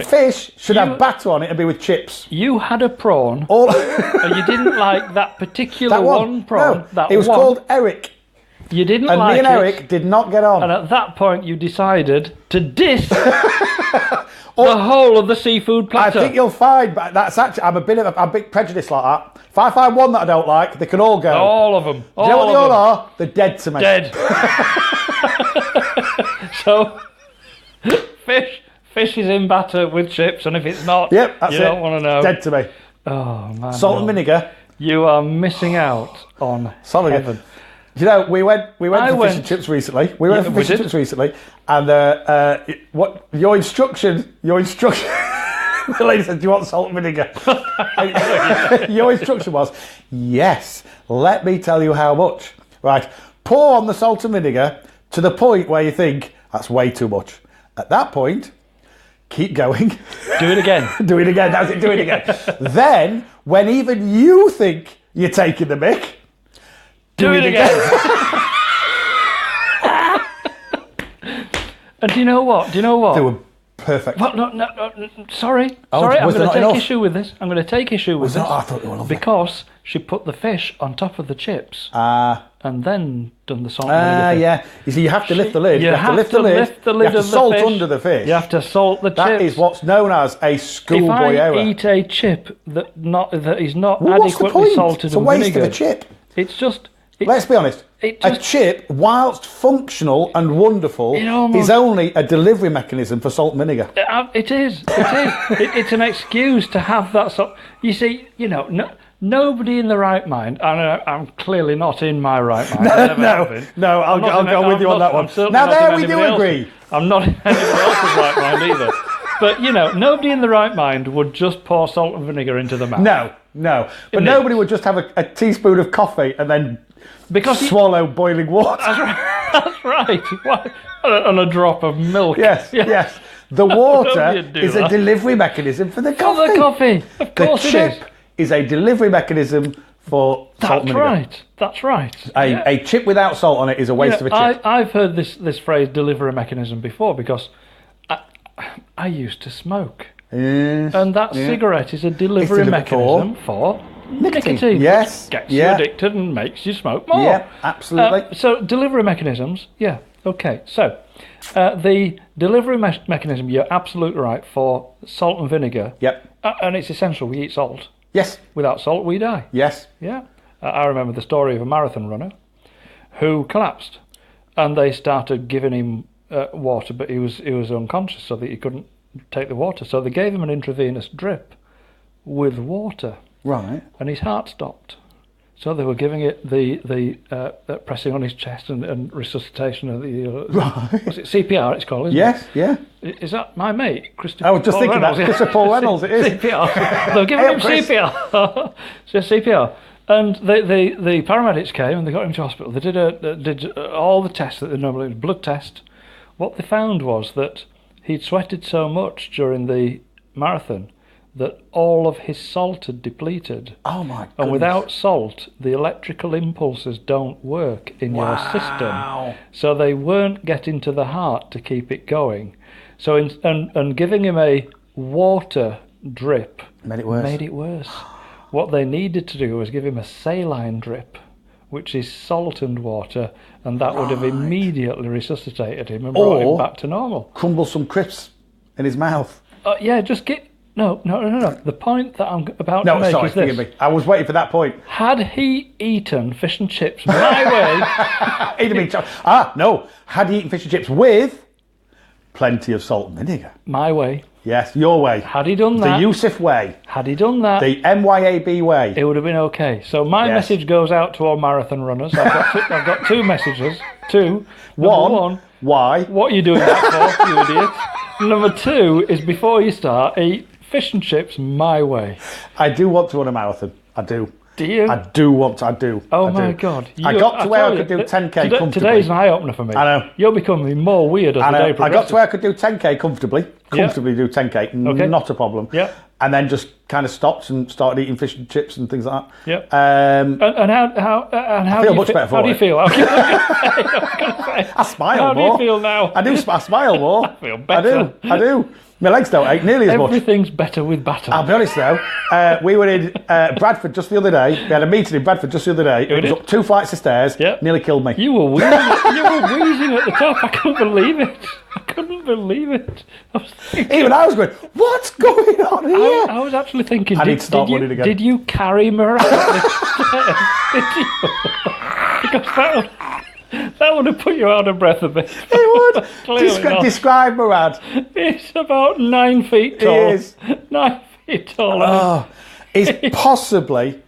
Fish should You- have batter on it and be with chips. You had a prawn, All and you didn't like that particular that one prawn. No, that it was one. called Eric, You didn't and like me and it. Eric did not get on. And at that point, you decided to diss the whole of the seafood I platter. think you'll find, but that's actually I'm a bit prejudiced like that. If I find one that I don't like, they can all go. All of them. Do you know what they all are? They're dead to me. Dead. So, fish is in batter with chips, and if it's not, Yep, that's you it. don't want to know. Dead to me. Oh man. Salt and vinegar. You are missing out on Salt and heaven. vinegar. You know, we went I for fish went- and chips recently. We went Yeah, for we fish and did. chips recently, and what your instruction. The lady said, "Do you want salt and vinegar?" Your instruction was, "Yes. Let me tell you how much." Right. Pour on the salt and vinegar to the point where you think that's way too much. At that point, keep going. Do it again. Do it again. That's it. Do it again. Then, when even you think you're taking the mick, Do it again. And do you know what? They were perfect. Well, no, sorry. Oh, Sorry, I'm was there going to not take enough? issue with this. I'm going to take issue with there- this. I thought they were lovely. Because she put the fish on top of the chips and then done the salt and vinegar thing. Yeah. You see, you have to lift the lid. You have to lift the lid You have to of the salt fish. under the fish. You have to salt the That chips. is what's known as a If schoolboy I error. eat a chip that is not Well, what's the adequately point? salted It's a and waste vinegared, of a chip. it's just... Let's be honest. it A just- chip, whilst functional and wonderful, It almost- is only a delivery mechanism for salt and vinegar. It is. It's an excuse to have that sort. You see, nobody in the right mind, and I'm clearly not in my right mind. I never have been. No, I'm not I'll in- go with I'm you on not- that one. I'm certainly Now not there in we do anybody agree. else's- I'm not in anybody else's right mind either. But nobody in the right mind would just pour salt and vinegar into the mouth. No. But Isn't nobody it? would just have a teaspoon of coffee and then Because swallow boiling water. That's right. Why? And a drop of milk. Yes, Yeah. yes. The Don't water you do is that. a delivery mechanism for the For coffee. the coffee. Of The course it chip is. is a delivery mechanism for salt and That's vinegar. right. That's right. Yeah. A chip without salt on it is a waste of a chip. I've heard this phrase delivery mechanism before because I used to smoke. Yes, And that yeah. cigarette is a delivery It's mechanism for nicotine. Yes, Which gets yeah. you addicted and makes you smoke more. Yeah, absolutely. So delivery mechanisms, yeah, okay. So the delivery mechanism, you're absolutely right, for salt and vinegar. Yep. And it's essential, we eat salt. Yes, Without salt, we die. yes. Yeah. I remember the story of a marathon runner who collapsed and they started giving him water, but he was unconscious so that he couldn't take the water. So they gave him an intravenous drip with water Right. and his heart stopped. So they were giving it the pressing on his chest and resuscitation of the Right. what's it, CPR it's called, isn't Yes, yeah. it? Is that my mate, Christopher? I was just Paul thinking Reynolds, that. yeah. Christopher Paul Reynolds, it is. CPR. They were giving Hey, him Chris. CPR. So CPR. And the paramedics came and they got him to hospital. They did all the tests that they normally did, blood test. What they found was that he'd sweated so much during the marathon that all of his salt had depleted. Oh my goodness. And without salt, the electrical impulses don't work in your system. So they weren't getting to the heart to keep it going. So and giving him a water drip Made it worse. What they needed to do was give him a saline drip, which is salt and water, and that would have immediately resuscitated him and brought him back to normal. Crumble some crisps in his mouth. Yeah, just get... No. The point that I'm about to No, make sorry, is this. forgive me. I was waiting for that point. Had he eaten fish and chips my way... He'd have been no. Had he eaten fish and chips with plenty of salt and vinegar? My way. Yes, your way. Had he done The that... Yusuf way. Had he done that... The MYAB way. it would have been okay. So my Yes. message goes out to all marathon runners. I've got two messages. Two. Number one, Why? what are you doing that for, you idiot? Number two is before you start, eat fish and chips my way. I do want to run a marathon. I do. Do you? I do want to. I do. Oh I my do. God. I got to where tell I could you, do 10k comfortably. Today's an eye-opener for me. I know. You're becoming more weird as the day I progresses. got to where I could do 10k comfortably. Comfortably do 10k. Okay. Not a problem. Yeah. And then just kind of stopped and started eating fish and chips and things like that. Yep. Um, And how feel do you much better for How do you it. feel? I smile How do more. you feel now? I do. I smile more. I feel better. I do. My legs don't ache nearly as much. Everything's better with batter. I'll be honest though, we were in Bradford just the other day. We had a meeting in Bradford just the other day. It was did? up 2 flights of stairs. Yep. Nearly killed me. You were wheezing. At the top. I couldn't believe it. I was thinking, Even I was going, what's going on here? I was actually thinking, I need to start running again. did you carry Murad up the stairs? Did you? Because that would have put you out of breath a bit. It would. Clearly not. Describe Murad. It's about 9 feet tall. He is. 9 feet tall. Oh, he's possibly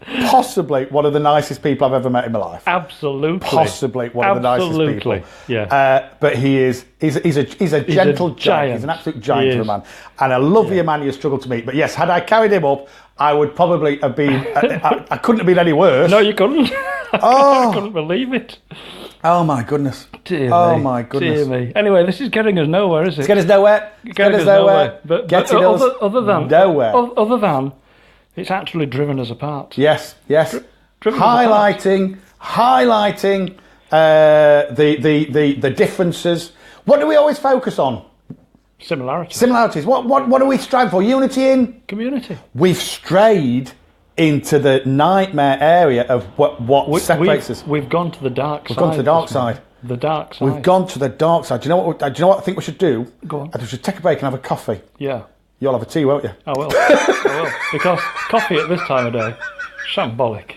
one of the nicest people I've ever met in my life. Absolutely. Possibly one of the nicest people. Yeah. But he's a gentle giant. giant. He's an absolute He giant of a is. man. And a lovelier man you struggle to meet. But yes, had I carried him up, I would probably have been, I couldn't have been any worse. No, you couldn't. I couldn't believe it. Oh my goodness. Dear Oh me. my goodness. Dear me. Anyway, this is getting us nowhere, is it? Get us nowhere. Get us nowhere. But Getting us other than nowhere. Other than, it's actually driven us apart. Yes, yes. driven us apart. Highlighting the differences. What do we always focus on? Similarities. What do we strive for? Unity in Community. We've strayed into the nightmare area of what separates us. We've gone to the dark side. We've gone to the dark side. The dark side. We've gone to the dark side. Do you know what I think we should do? Go on. I think we should take a break and have a coffee. Yeah. You'll have a tea, won't you? I will. I will. Because coffee at this time of day, shambolic.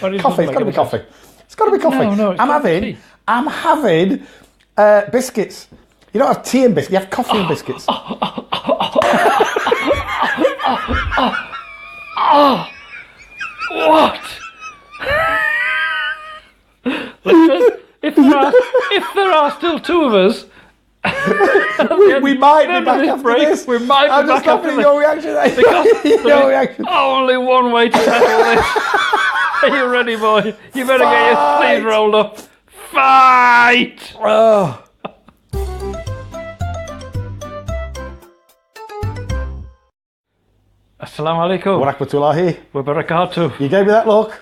Coffee. It's got to be coffee. It's got to be coffee. No, it's I'm gotta be having. tea. I'm having biscuits. You don't have tea and biscuits. You have coffee and biscuits. What? Listen, if there are still two of us, we might be back this after break, this. we might be I'm just back after laughing at this. your reaction. Because Your reaction. only one way to settle this. Are you ready, boy? You better get your sleeves rolled up. Fight! Oh. Assalamu alaikum. Wa rahmatullahi Wa barakatuh. You gave me that look.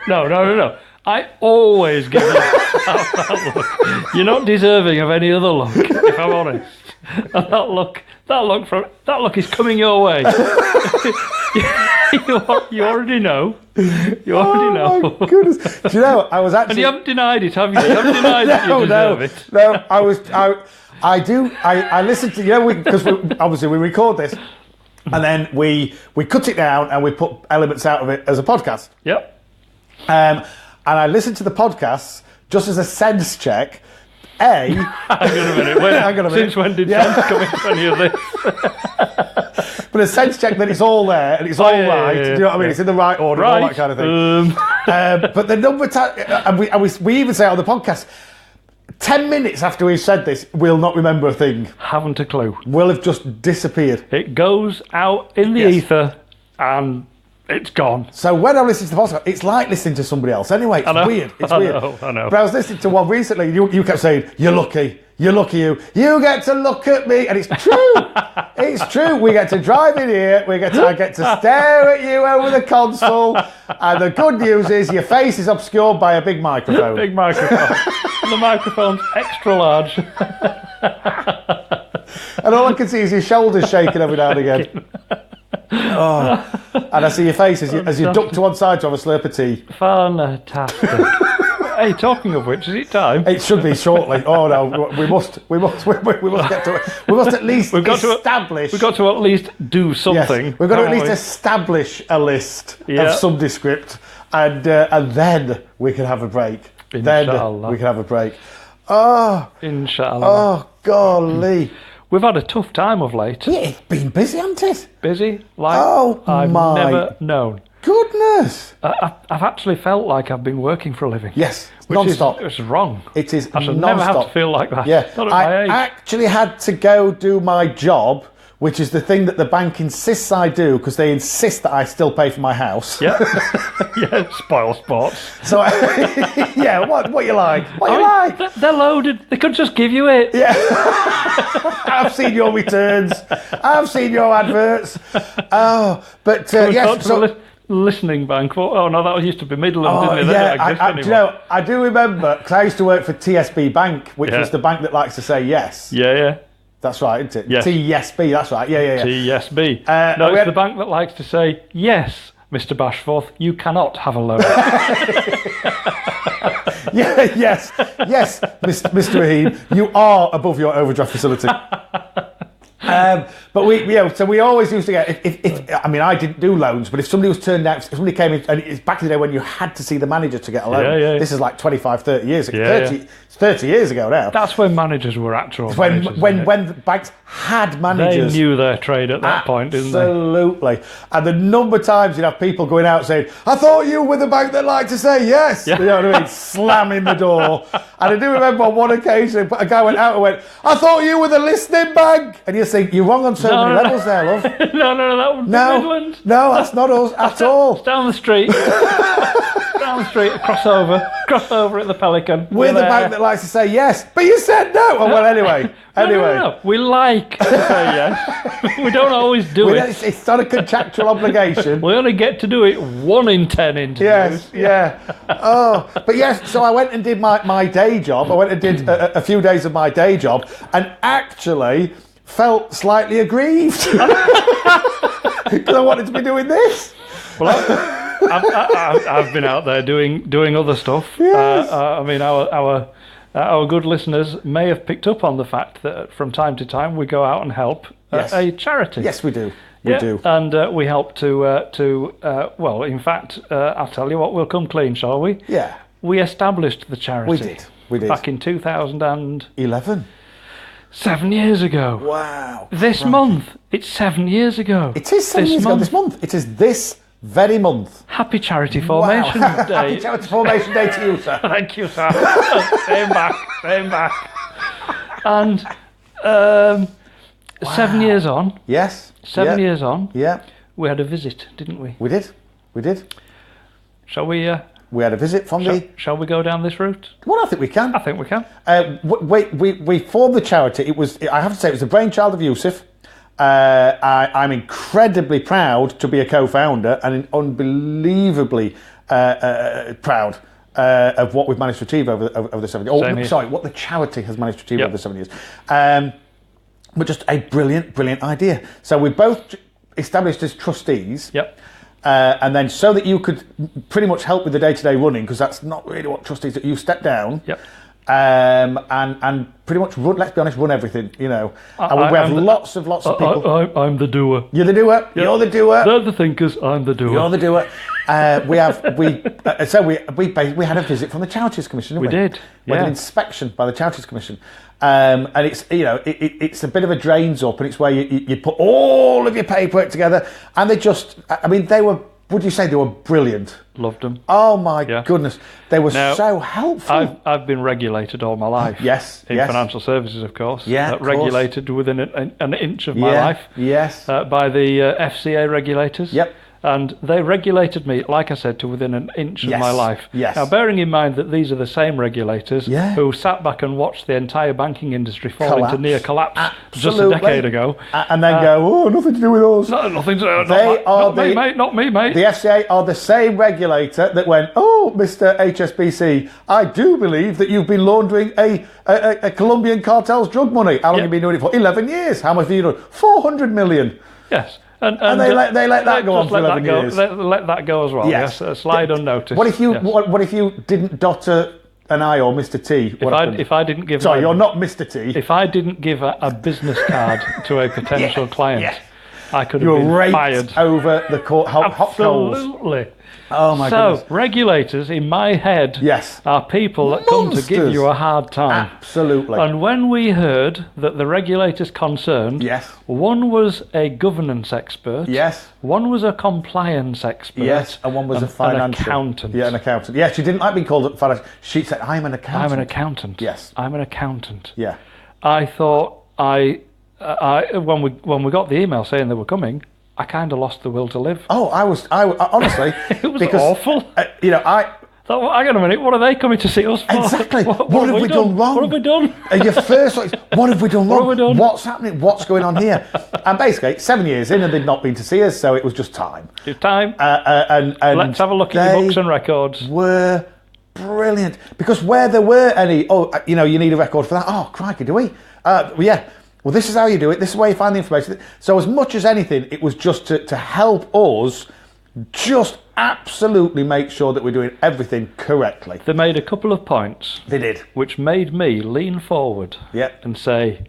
No. I always give you that look. You're not deserving of any other look, if I'm honest. And that look is coming your way. You already know. You already know. My goodness. Do you know, I was actually... And you haven't denied it, have you? You haven't denied that you deserve it. No, I listened to, because obviously we record this and then we cut it down and we put elements out of it as a podcast. Yep. And I listened to the podcasts just as a sense check. Hang on a minute. Since when did sense come into any of this? But a sense check that it's all there and it's all right. Yeah. Do you know what I mean? It's in the right order, all that kind of thing. But the number of times, and we even say on the podcast, 10 minutes after we've said this, we'll not remember a thing. Haven't a clue. We'll have just disappeared. It goes out in the ether and it's gone. So when I listen to the podcast, it's like listening to somebody else. Anyway, it's weird. It's weird. I know. But I was listening to one recently. You kept saying, "You're lucky. You're lucky. You get to look at me," and it's true. It's true. We get to drive in here. I get to stare at you over the console. And the good news is your face is obscured by a big microphone. Big microphone. The microphone's extra large. And all I can see is your shoulders shaking every now and again. Oh, and I see your face as you duck to one side to have a slurp of tea. Fantastic. Hey, talking of which, is it time? It should be shortly. Oh no, we must get to it. We must at least establish. We've got to at least do something. Yes, we've got to at least establish a list of some descript, and then we can have a break. Inshallah. Then we can have a break. Oh, inshallah. Oh, golly. We've had a tough time of late. Yeah, it's been busy, hasn't it? Busy? Like I've never known. Goodness. I've actually felt like I've been working for a living. Yes, non-stop. It's wrong. It is I should non-stop. never have to feel like that. Yeah, Not at my age. I actually had to go do my job, which is the thing that the bank insists I do because they insist that I still pay for my house. Yeah, yeah, spoil sports. So, yeah, what you like? What you like? They're loaded. They could just give you it. Yeah. I've seen your returns. I've seen your adverts. Oh, but yes. So, listening bank. Oh no, that used to be Midland, didn't it? Yeah, do you know, I do remember because I used to work for TSB Bank, which was the bank that likes to say yes. Yeah. That's right, isn't it? Yes. TSB, that's right. Yeah. TSB. No, it's the bank that likes to say, yes, Mr. Bashforth, you cannot have a loan. Yes, Mr. Rahim, you are above your overdraft facility. But so we always used to get, if I mean, I didn't do loans, but if somebody was turned out, if somebody came in, and it's back in the day when you had to see the manager to get a loan. Yeah. This is like 25, 30 years ago. 30 years ago now. That's when managers were actual managers. When the banks had managers. They knew their trade at that point, didn't they? Absolutely. And the number of times you'd have people going out saying, I thought you were the bank that liked to say yes. Yeah. You know what I mean? Slamming the door. And I do remember on one occasion, a guy went out and went, I thought you were the listening bank. And you think, you're wrong on so many levels there, love. No, that would be Midland. No, that's not us at all. It's down the street. Down the street, cross over at the Pelican. We're the bank that likes to say yes, but you said no. Oh, well, anyway. No. We like to say yes. We don't always do it. It's not a contractual obligation. We only get to do it 1 in 10 interviews. Yes, yeah. Oh, but yes, so I went and did my day job. I went and did a few days of my day job and actually felt slightly aggrieved because I wanted to be doing this. Well, I've been out there doing other stuff. Yes. I mean, our good listeners may have picked up on the fact that from time to time we go out and help a charity. Yes, we do. We do. And we help to well, in fact, I'll tell you what, we'll come clean, shall we? Yeah. We established the charity. We did. Back in 2011. 7 years ago. Wow. This month, it's 7 years ago. It is 7 years ago this month. It is this very month. Happy Charity Formation Day. Happy Charity Formation Day to you, sir. Thank you, sir. Same back. And 7 years on. Yes. 7 years on. Yeah. We had a visit, didn't we? We did. Shall we we had a visit from the... Shall we go down this route? Well, I think we can. I think we can. We formed the charity. I have to say, it was the brainchild of Yusuf. I'm incredibly proud to be a co-founder and unbelievably proud of what we've managed to achieve over the 7 years. What the charity has managed to achieve over the 7 years. But just a brilliant idea. So we both established as trustees. Yep. And then so that you could pretty much help with the day-to-day running, because that's not really what trustees do. You step down. Yep. And pretty much run, let's be honest, run everything, you know. And we have lots of people. I'm the doer. You're the doer. Yep. You're the doer. They're the thinkers. I'm the doer. You're the doer. We had a visit from the Charities Commission. Didn't we? Did. We had an inspection by the Charities Commission, and it's it's a bit of a drains up, and it's where you put all of your paperwork together, and they were. Would you say they were brilliant? Loved them. Oh my goodness, they were so helpful. I've been regulated all my life. Yes, in financial services, of course. Yeah, of regulated course. within an inch of my life. Yes, by the FCA regulators. Yep. And they regulated me, like I said, to within an inch of my life. Yes. Now, bearing in mind that these are the same regulators who sat back and watched the entire banking industry fall into near collapse just a decade ago. And then nothing to do with us. No, nothing to do with not me, mate. The FCA are the same regulator that went, Mr. HSBC, I do believe that you've been laundering a Colombian cartel's drug money. How long have you been doing it for? 11 years. How much have you done? 400 million. Yes. And they let that go on for 11 years. Let that go as well. Yes, slide unnoticed. What if you didn't dot an I or Mr. T? If I didn't give... Sorry, you're not Mr. T. If I didn't give a business card to a potential client, I could have been fired. Over the hot coals. Absolutely. Oh my goodness. So, regulators, in my head, are people that come to give you a hard time. Absolutely. And when we heard that the regulators concerned, one was a governance expert, one was a compliance expert, and one was an accountant. Yeah, an accountant. Yeah, she didn't like being called a financial. She said, I'm an accountant. I'm an accountant. Yes. I'm an accountant. Yeah. I thought, when we got the email saying they were coming, I kind of lost the will to live. Oh, I honestly, it was awful. Hang on a minute, what are they coming to see us for? Exactly. What have we done wrong? What have we done? Your first thought is, what have we done wrong? What have we done? What's happening? What's going on here? And basically, 7 years in and they'd not been to see us, so it was just time. It's time. And let's have a look at your books and records. Were brilliant. Because where there were any, you need a record for that. Oh, crikey, do we? Well, this is how you do it. This is where you find the information. So as much as anything, it was just to help us just absolutely make sure that we're doing everything correctly. They made a couple of points. They did. Which made me lean forward and say,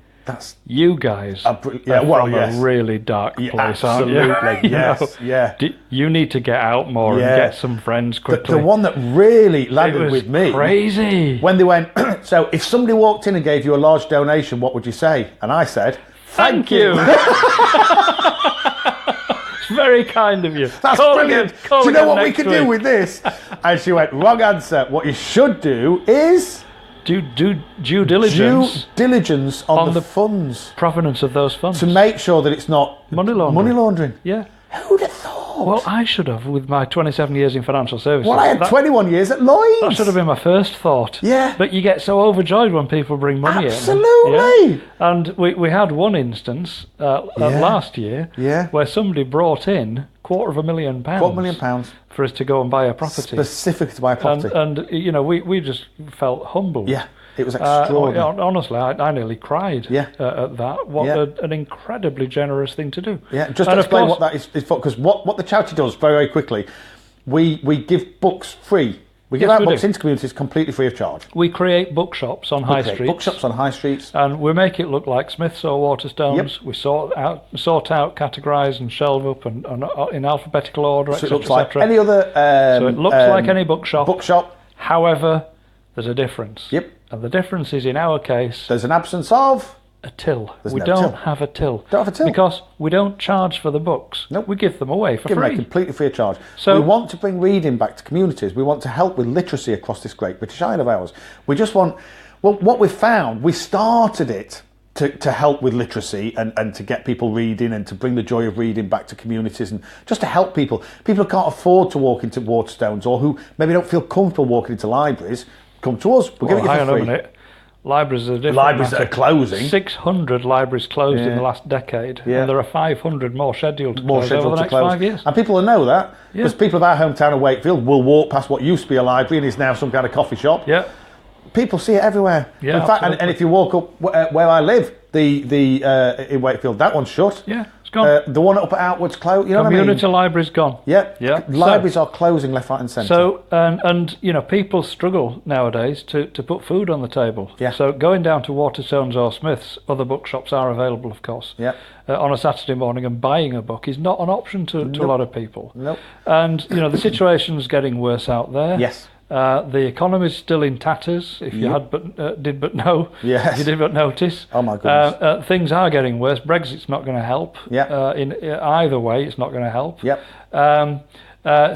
you guys are from a really dark place, aren't you? Absolutely, you need to get out more and get some friends quickly. The one that really landed with me... crazy. When they went, so if somebody walked in and gave you a large donation, what would you say? And I said, thank you. It's very kind of you. That's brilliant. Do you know what we could do with this? And she went, wrong answer. What you should do is... Do due diligence. Due diligence on the funds. Provenance of those funds. To make sure that it's not money laundering. Money laundering. Yeah. Who'd have thought? Well, I should have with my 27 years in financial services. Well, I had 21 years at Lloyds. That should have been my first thought. Yeah. But you get so overjoyed when people bring money in. Absolutely. Yeah? And we had one instance last year where somebody brought in £250,000. £250,000. For us to go and buy a property. Specifically to buy a property. And we just felt humbled. Yeah. It was extraordinary. Honestly, I nearly cried at that. What an incredibly generous thing to do. Yeah, just to explain what that is for, because what the charity does very, very quickly, we give books free. We give out books into communities completely free of charge. We create bookshops on high streets. Bookshops on high streets. And we make it look like Smiths or Waterstones. Yep. We sort out, categorise and shelve up and in alphabetical order, so etc. it looks like any other... so it looks like any bookshop. Bookshop. However, there's a difference. Yep. And the difference is, in our case... There's an absence of... a till. There's we no don't till. have a till. Don't have a till. Because we don't charge for the books. Nope. We give them away for free. Give them completely free of charge. So, we want to bring reading back to communities. We want to help with literacy across this great British Isle of ours. We just want... Well, what we found, we started it to help with literacy and to get people reading and to bring the joy of reading back to communities and just to help people who can't afford to walk into Waterstones or who maybe don't feel comfortable walking into libraries. Come to us. We'll give it you for free. Hang on a minute. Libraries are different. Libraries that are closing. 600 libraries closed in the last decade, and there are 500 more scheduled to close over the next 5 years. And people will know that because people of our hometown of Wakefield will walk past what used to be a library and is now some kind of coffee shop. Yeah. People see it everywhere. Yeah, in fact, and if you walk up where I live, the in Wakefield, that one's shut. Yeah, it's gone. The one up at Outwards closed. You know what I mean? Community libraries gone. Yeah. Yeah. Libraries are closing left, right, and centre. So, and you know, people struggle nowadays to put food on the table. Yeah. So going down to Waterstones or Smith's, other bookshops are available, of course. Yeah. On a Saturday morning, and buying a book is not an option to a lot of people. Nope. And you know, the situation's getting worse out there. Yes. The economy's still in tatters. If you did but know, Yes. if you did but notice. Oh my goodness. Things are getting worse. Brexit's not going to help. Yeah. In either way, it's not going to help. Yep.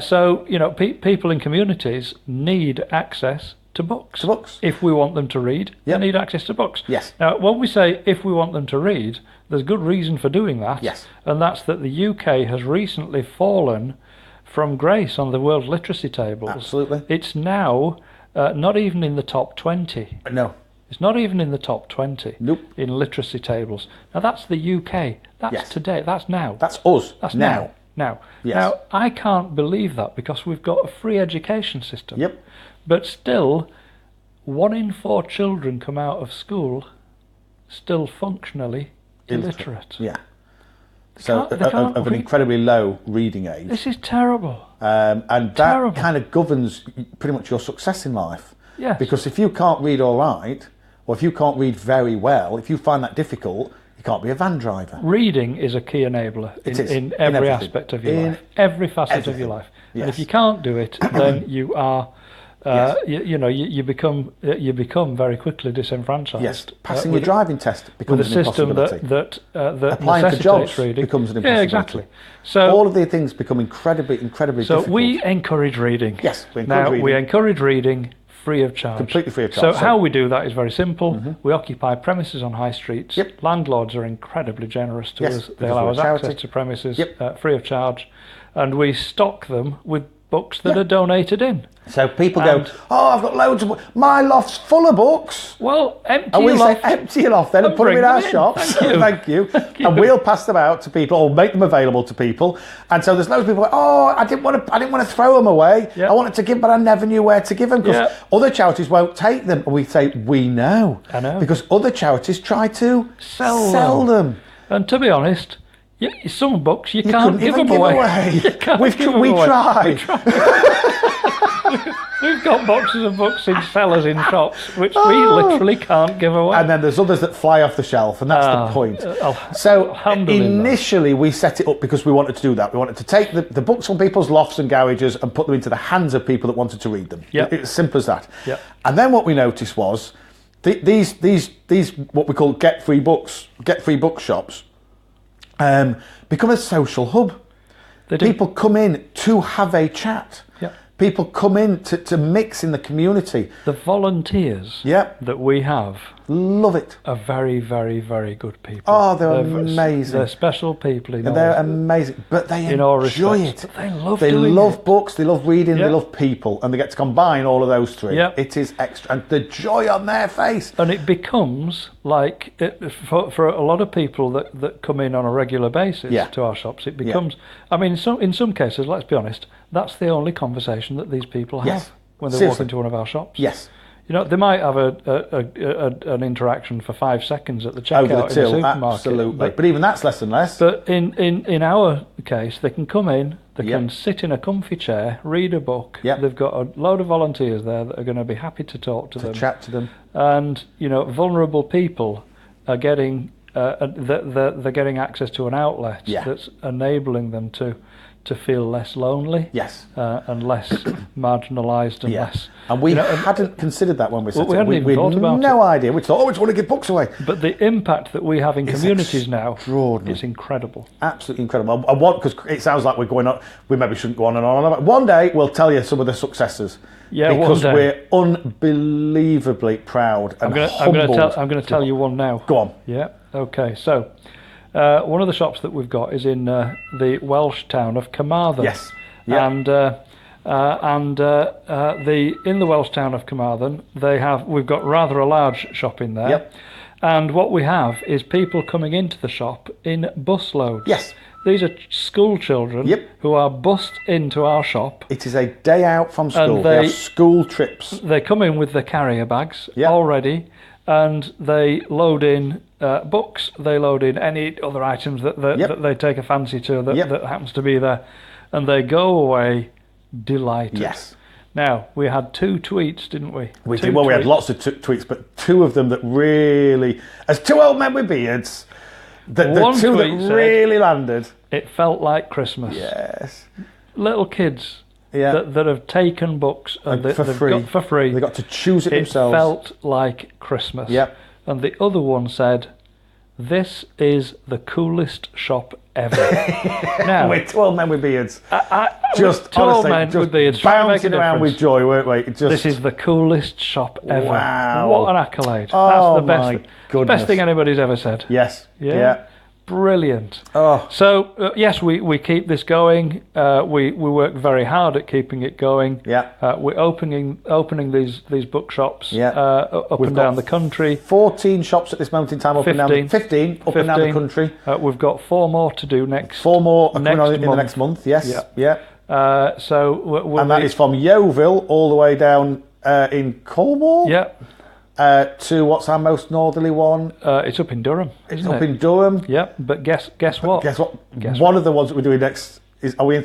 So you know, people in communities need access to books. To books. If we want them to read, Yep. they need access to books. Yes. Now, when we say if we want them to read, there's good reason for doing that. Yes. And that's that the UK has recently fallen from grace on the world literacy tables. Absolutely. It's now not even in the top 20. No. It's not even in the top 20 Nope. in literacy tables. Now that's the UK. That's Yes. today. That's now. That's us. That's now. Now. Yes. Now, I can't believe that because we've got a free education system. Yep. But still, 1 in 4 children come out of school still functionally illiterate. Yeah. So They can't of an read. incredibly low reading age. This is terrible. And that Terrible. kind of governs pretty much your success in life. Yes. Because if you can't read all right, or if you can't read very well, if you find that difficult, you can't be a van driver. Reading is a key enabler It is. in In every everything. aspect of your In life, every facet of everything. your life. Yes. And if you can't do it, then you are, Yes. you become very quickly disenfranchised. Yes, passing with, your driving test with becomes a an system impossibility. that Applying for necessitates jobs reading becomes an Yeah, impossibility. exactly. So all of these things become incredibly so difficult. we encourage reading. Yes, we encourage now reading. we encourage reading free of charge. Completely free of So charge. how we do that is very simple. We occupy premises on high streets. Yep. Landlords are incredibly generous to Yes, us. They because allow we're us a charity. access to premises Yep. free of charge, and we stock them with books that are donated in. So people And- go, oh, I've got loads of books. My loft's full of books. Well, empty And we your say, loft. empty your loft then and And put them bring in our them in. shops. Thank you. Thank you. Thank you. And we'll pass them out to people or make them available to people. And so there's loads of people go, oh, I didn't want to throw them away. Yeah. I wanted to give, but I never knew where to give them because Yeah. other charities won't take them. And we say, we know. I know. Because other charities try to Sell them. And to be honest, some books you, You can't couldn't give even them give away. away. You can't We've give them we away. tried. We've got boxes of books in cellars in shops which we literally can't give away. And then there's others that fly off the shelf, and that's the point. So alhamdulillah. initially we set it up because we wanted to do that. We wanted to take the books from people's lofts and garages and put them into the hands of people that wanted to read them. Yep. It's simple as that. Yep. And then what we noticed was these what we call get free bookshops become a social hub. They do. People come in to have a chat. Yep. People come in to mix in the community. The volunteers Yep. that we have Love it. are very, very, very good people. Oh, they're amazing. They're special people in And all, they're amazing, but they in all enjoy respects. it. But they love They doing love it. books, they love reading, Yeah. they love people, and they get to combine all of those three. Yeah. It is extra, and the joy on their face. And it becomes like, for a lot of people that come in on a regular basis Yeah. to our shops, it becomes, I mean, in some cases, let's be honest, that's the only conversation that these people have Yes. when they Seriously. walk into one of our shops. Yes, You know, they might have an interaction for 5 seconds at the checkout over the in the till, supermarket. absolutely. But even that's less and less. But in our case, they can come in, they Yep. can sit in a comfy chair, read a book. Yep. They've got a load of volunteers there that are going to be happy to talk to them. Chat to them. And you know, vulnerable people are getting they're getting access to an outlet Yeah. that's enabling them to feel less lonely. Yes. And less marginalised and Yeah. less. And we you know, hadn't considered that when we set we it. hadn't even thought had about no idea. We thought, oh, we just want to give books away. But the impact that we have in It's communities now extraordinary. is incredible. Absolutely incredible. I want, because it sounds like we're going on, we maybe shouldn't go on and on and on. One day we'll tell you some of the successes. Yeah, because one day. we're unbelievably proud and humbled. I'm going to tell you one now. Go on. Yeah. Okay. So, one of the shops that we've got is in the Welsh town of Carmarthen. Yes. Yeah. And in the Welsh town of Carmarthen, we've got rather a large shop in there. Yep. And what we have is people coming into the shop in busloads. Yes. These are school children Yep. who are bussed into our shop. It is a day out from school. And they have school trips. They come in with their carrier bags Yep. already, and they load in books, they load in any other items that they take a fancy to that happens to be there, and they go away delighted. Yes. Now, we had 2 tweets, didn't we? We did. Well, we had lots of tweets, but 2 of them that really, as 2 old men with beards, the 2 that really landed. It felt like Christmas. Yes. Little kids Yeah. that have taken books and for they've free. got for free. They got to choose it themselves. It felt like Christmas. Yep. And the other one said, "This is the coolest shop ever." Now, We're 2 old men with beards. just 2 old men with beards trying to make a bouncing around with difference. joy, weren't we? This is the coolest shop ever. Wow. What an accolade. Oh, That's the my best, goodness. best thing anybody's ever said. Yes. Yeah. Yeah. Brilliant. Oh. So, yes, we keep this going. We work very hard at keeping it going. Yeah. We're opening these bookshops Yeah. up We've and got down the country. 14 shops at this moment in time up and down. 15 up and down the country. We've got 4 more to do next. 4 more are coming next on in the month. next month. Yes. Yeah. Yeah. So we'll And that is from Yeovil all the way down in Cornwall. Yeah. To what's our most northerly one? It's up in Durham, isn't Up it? in Durham. Yeah, but guess what? Guess what? Guess One of the ones that we're doing next is are we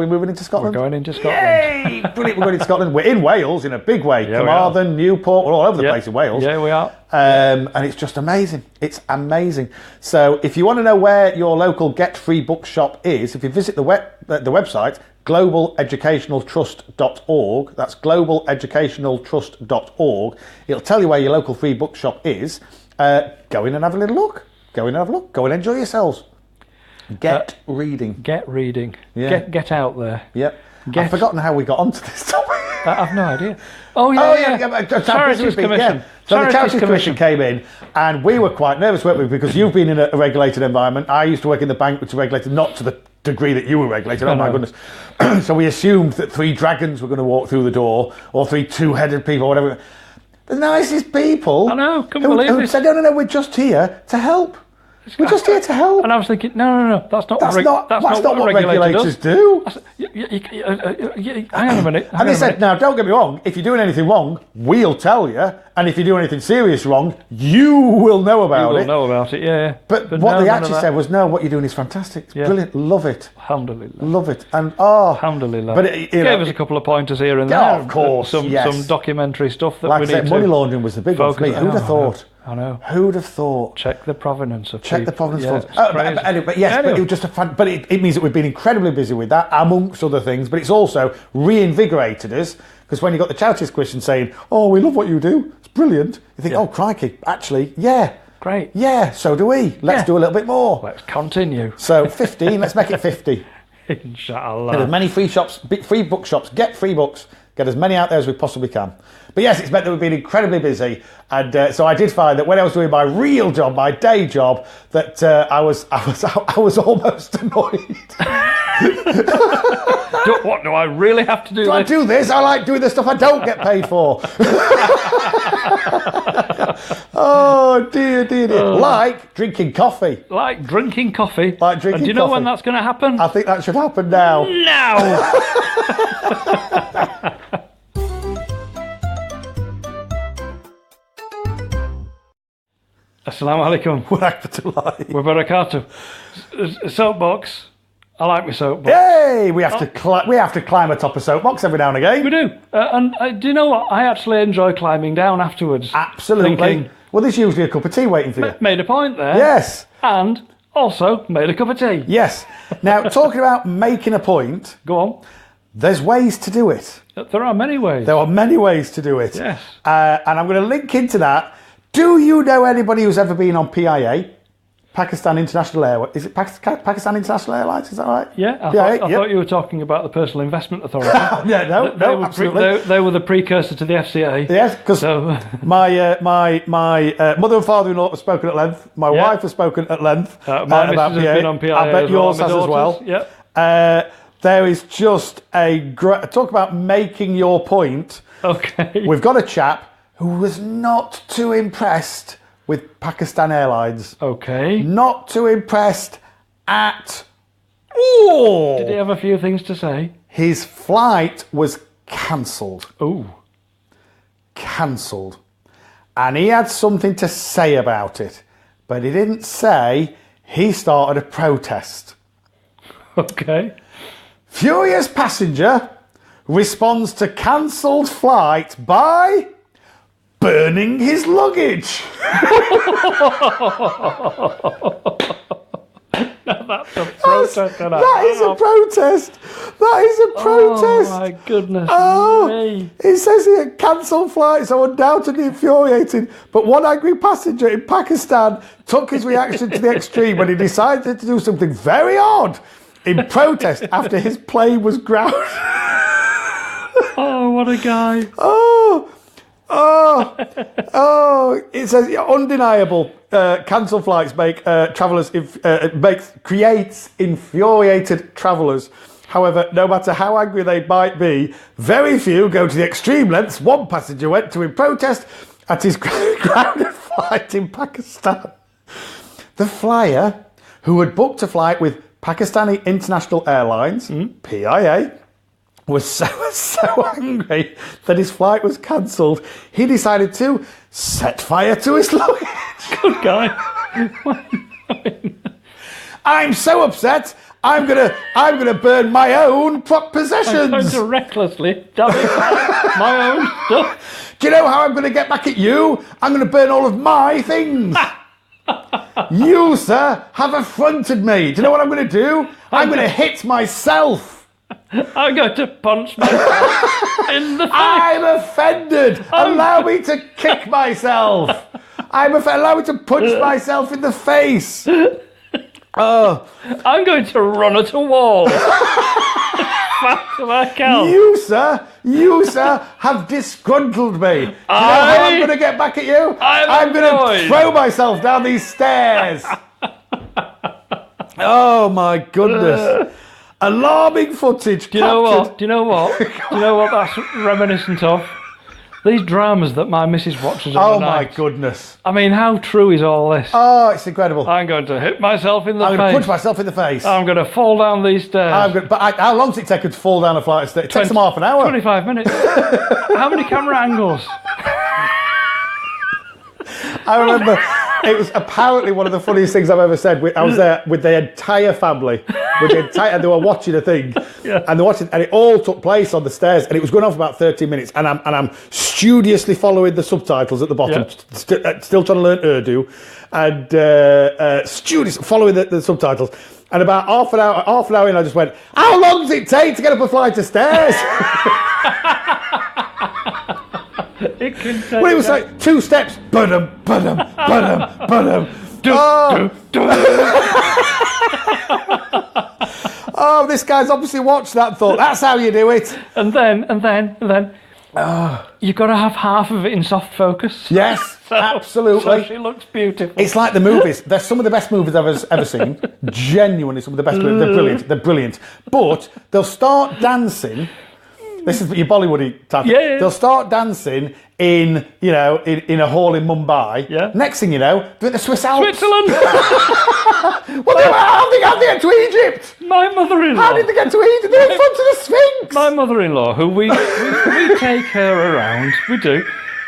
moving into We're Scotland? going into Scotland. Yay! Brilliant! We're going into Scotland. We're in Wales in a big way. Yeah, we are. Carmarthen, Newport, we're all over the Yeah. place in Wales. Yeah, we are. And it's just amazing. It's amazing. So if you want to know where your local Get Free Book shop is, if you visit the website, globaleducationaltrust.org, that's globaleducationaltrust.org, it'll tell you where your local free bookshop is. Go in and have a little look. Go in and have a look. Go and enjoy yourselves. Get reading. Get reading. Yeah. Get out there. Yep. I've forgotten how we got onto this topic. I've no idea. Oh yeah. Charities Commission. So the Charities Commission came in, and we were quite nervous, weren't we? Because you've been in a regulated environment. I used to work in the bank, which is regulated, not to the degree that you were regulated. Oh my goodness! So we assumed that 3 dragons were going to walk through the door, or 3 2-headed people, or whatever. The nicest people. I know. Couldn't believe who it. said, "No, we're just here to help. We're just here to help." And I was thinking, no, that's not That's what what regulator regulators does. do. Hang on a minute. And they said, now, don't get me wrong, if you're doing anything wrong, we'll tell you. And if you do anything serious wrong, you will know about You will it. know about it, yeah. But what no, they none of actually that. said was, no, what you're doing is fantastic. It's Yeah. brilliant. Love it. Alhamdulillah. Love it. And, oh. Alhamdulillah. But it, Gave us a couple of pointers here and there. Oh, of course, Some yes. documentary stuff that like we I said, need money to laundering was the big one for me. focus- Who'd have I know, thought? I know. Who'd have thought? Check the provenance of Check the people. provenance Yeah, funds. it's But crazy. yes, but Anyway. it was just but it means that we've been incredibly busy with that, amongst other things. But it's also reinvigorated us, because when you got the Charities Commission saying, "Oh, we love what you do. It's brilliant," you think, Yeah. "Oh, crikey! Actually, yeah, Great. yeah. So do we. Let's Yeah. do a little bit more." Let's continue. So 15. Let's make it 50. Get as Inshallah. many free bookshops, get free books, get as many out there as we possibly can. But yes, it's meant that we've been incredibly busy, and so I did find that when I was doing my real job, my day job, that I was almost annoyed. What do I really have to do? Do I this? do this? I like doing the stuff I don't get paid for. Oh dear. Like drinking coffee. Like drinking coffee. Like drinking And do you know when coffee. that's going to happen? I think that should happen now. Now. Assalamu alaikum wa barakatuh. Soapbox. I like my soapbox. Yay! We have to climb atop a soapbox every now and again. We do. And do you know what? I actually enjoy climbing down afterwards. Absolutely. Thinking, Well, there's usually a cup of tea waiting for you. made a point there. Yes. And also made a cup of tea. Yes. Now, talking about making a point, Go on. there's ways to do it. There are many ways. There are many ways to do it. Yes. And I'm going to link into that. Do you know anybody who's ever been on PIA? Pakistan International Airways. Is it Pakistan International Airlines? Is that right? Yeah, I thought you were talking about the Personal Investment Authority. Yeah, no, absolutely. They were the precursor to the FCA. Yes, because my mother and father-in-law have spoken at length. My wife has spoken at length my about missus has been on PIA. I bet yours has as well. Yeah. There is just talk about making your point. Okay. We've got a chap who was not too impressed with Pakistan Airlines. Okay. Not too impressed at all. Did he have a few things to say? His flight was cancelled. Ooh. Cancelled. And he had something to say about it. But he didn't say he started a protest. Okay. Furious passenger responds to cancelled flight by burning his luggage. That's a protest. That is a protest. That is a protest. Oh my goodness me. It says here, cancelled flights are undoubtedly infuriating, but one angry passenger in Pakistan took his reaction to the extreme when he decided to do something very odd in protest after his plane was grounded. Oh, what a guy. It says undeniable. Cancelled flights make travellers creates infuriated travellers. However, no matter how angry they might be, very few go to the extreme lengths one passenger went to in protest at his grounded flight in Pakistan. The flyer, who had booked a flight with Pakistani International Airlines (PIA), was so angry that his flight was cancelled, he decided to set fire to his luggage. Good guy. I'm so upset. I'm gonna burn my own possessions. I'm going to recklessly damage my own stuff. Do you know how I'm going to get back at you? I'm going to burn all of my things. You, sir, have affronted me. Do you know what I'm going to do? I'm going to hit myself. I'm going to punch myself in the face. I'm offended. Allow me to kick myself. Allow me to punch myself in the face. Oh, I'm going to run at a wall. Fast as I can. You, sir, have disgruntled me. Do you know how I'm going to get back at you? I'm going to throw myself down these stairs. Oh my goodness. Alarming footage. Do you know what? Do you know what that's reminiscent of? These dramas that my missus watches on the night. My goodness. I mean, how true is all this? Oh, it's incredible. I'm going to hit myself in the face. I'm going to punch myself in the face. I'm going to fall down these stairs. How long does it take to fall down a flight of stairs? It takes them half an hour. 25 minutes. How many camera angles? I remember it was apparently one of the funniest things I've ever said. I was there with the entire family, and they were watching a thing, and it all took place on the stairs, and it was going on for about 13 minutes, and I'm studiously following the subtitles at the bottom, still trying to learn Urdu, and studiously following the subtitles. And about half an hour in, I just went, "How long does it take to get up a flight of stairs?" Well, it was like 2 steps. Ba-dum, ba-dum, ba-dum, ba-dum. Oh, this guy's obviously watched that and thought, that's how you do it. And then, you've got to have half of it in soft focus. Yes, absolutely. So she looks beautiful. It's like the movies. They're some of the best movies I've ever seen. Genuinely some of the best movies. They're brilliant. But they'll start dancing. This is your Bollywood type. Yeah. They'll start dancing in a hall in Mumbai. Yeah. Next thing you know, they're in the Swiss Alps. Switzerland. Well, how did they get to Egypt? My mother-in-law. How did they get to Egypt? They're in front of the Sphinx. My mother-in-law, who we take her around. We do.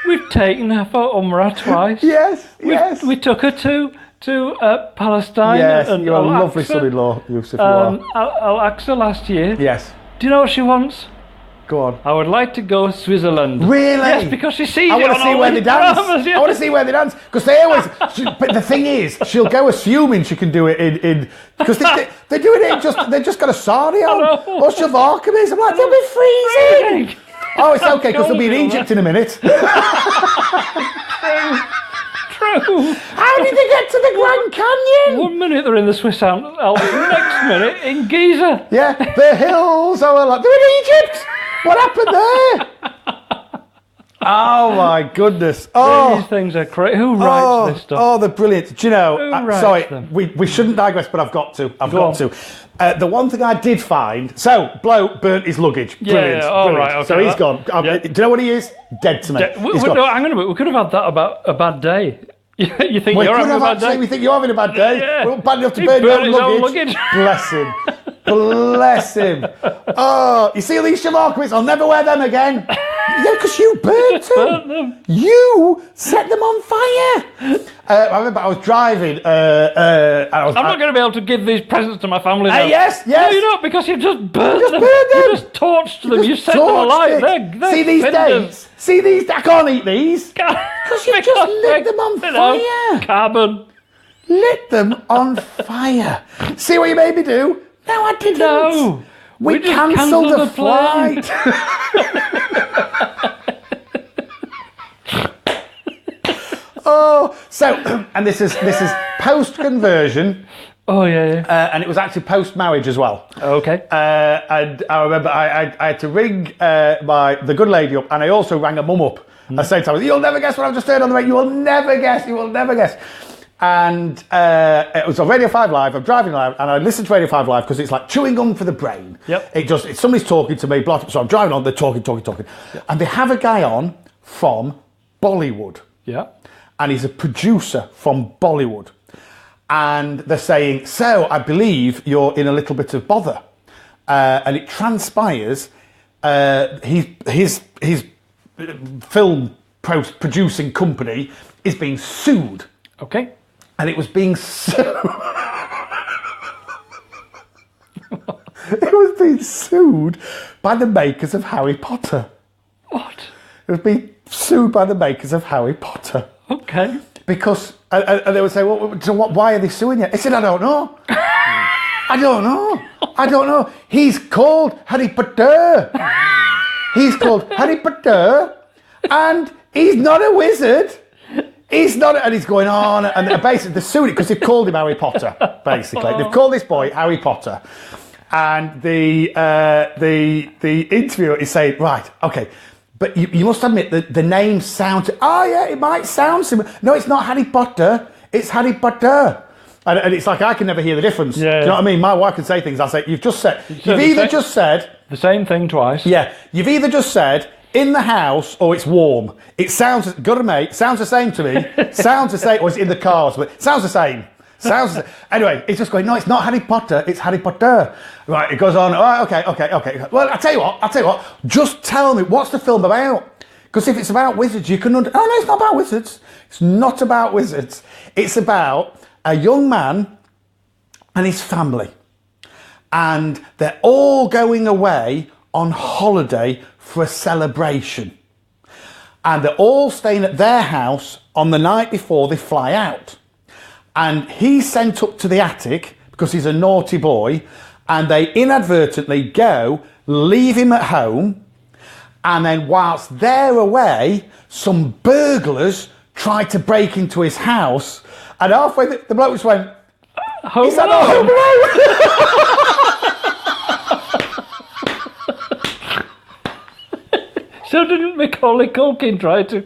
We've taken her for Umrah twice. Yes. We took her to Palestine. Yes, and you're a Al-Aqsa. lovely son-in-law, Yusuf. You are. Al-Aqsa last year. Yes. Do you know what she wants? Go on. I would like to go to Switzerland. Really? Yes, because she sees I want to see where they dance. Yeah. I want to see where they dance because they always. But the thing is, she'll go assuming she can do it in because they're doing it. They've just got a sari on or shalvar kameez. I'm like, they'll be freezing. Oh, it's okay because they'll be in Egypt in a minute. True. How did they get to the Grand Canyon? 1 minute they're in the Swiss Alps, next minute in Giza. Yeah, the hills are like, they're in Egypt. What happened there? Oh my goodness! Oh, these things are crazy. Who writes this stuff? Oh, they're brilliant. Do you know? Who writes Sorry, them? we shouldn't digress, but I've got to. Go on. The one thing I did find. So, bloke burnt his luggage. Brilliant. Yeah. Oh, brilliant. right. Okay, So he's gone. Yeah. Do you know what he is? Dead to me. He's gone. No, hang on a minute. We could have had that about a bad day. You think We you're could having a have bad actually. day? We think you're having a bad day. Yeah. Well, bad enough to He burn your burnt own his own luggage. luggage. Bless him. Bless him. Oh, you see Alicia Markowitz? I'll never wear them again. Yeah, because you burnt them. You set them on fire. I remember I was driving. I'm I'm not going to be able to give these presents to my family now. Yes. No, you're not, because you've just burnt them. burnt them. You just torched them. You set them alight. They're See these cinders. dates? See these? I can't eat these. Because you just lit them on fire. Carbon. Lit them on fire. See what you made me do? No, I didn't. No. We just cancelled the plane. flight. Oh, so and this is post conversion. Oh yeah. And it was actually post marriage as well. Okay. And I remember I had to ring the good lady up, and I also rang her mum up at the same time. You'll never guess what I've just heard on the radio. You will never guess. You will never guess. And it was on Radio 5 Live. I'm driving live, and I listen to Radio 5 Live because it's like chewing gum for the brain. Yep. It's somebody's talking to me, so I'm driving on. They're talking, yep. And they have a guy on from Bollywood. Yeah. And he's a producer from Bollywood. And they're saying, so I believe you're in a little bit of bother. And it transpires his film producing company is being sued. Okay. And it was being sued. It was being sued by the makers of Harry Potter. What? It was being sued by the makers of Harry Potter. Okay. Because, and they would say, well, so what, why are they suing you? I said, I don't know. I don't know. He's called Harry Potter. He's called Harry Potter, and he's not a wizard. He's not, and he's going on, and basically they're suing it because they've called him Harry Potter. Basically, they've called this boy Harry Potter, and the interviewer is saying, right, okay. But you must admit that the name sounds... Oh, yeah, it might sound similar. No, it's not Harry Potter. It's Harry Potter. And it's like I can never hear the difference. Yeah. Do you know what I mean? My wife can say things. I'll say, you've either just said... The same thing twice. Yeah. You've either just said, in the house, or it's warm. It sounds... Good mate. Sounds the same to me. Sounds the same. Or it's in the cars. But it sounds the same. Anyway, it's just going, no, it's not Harry Potter, it's Harry Potter. Right, it goes on, oh, okay. Well, I'll tell you what, just tell me, what's the film about? Because if it's about wizards, you can... no, it's not about wizards. It's not about wizards. It's about a young man and his family. And they're all going away on holiday for a celebration. And they're all staying at their house on the night before they fly out. And he's sent up to the attic because he's a naughty boy, and they inadvertently go, leave him at home, and then whilst they're away, some burglars try to break into his house, and halfway the bloke just went, Home "Is that not Home Alone?" So didn't Macaulay Culkin try to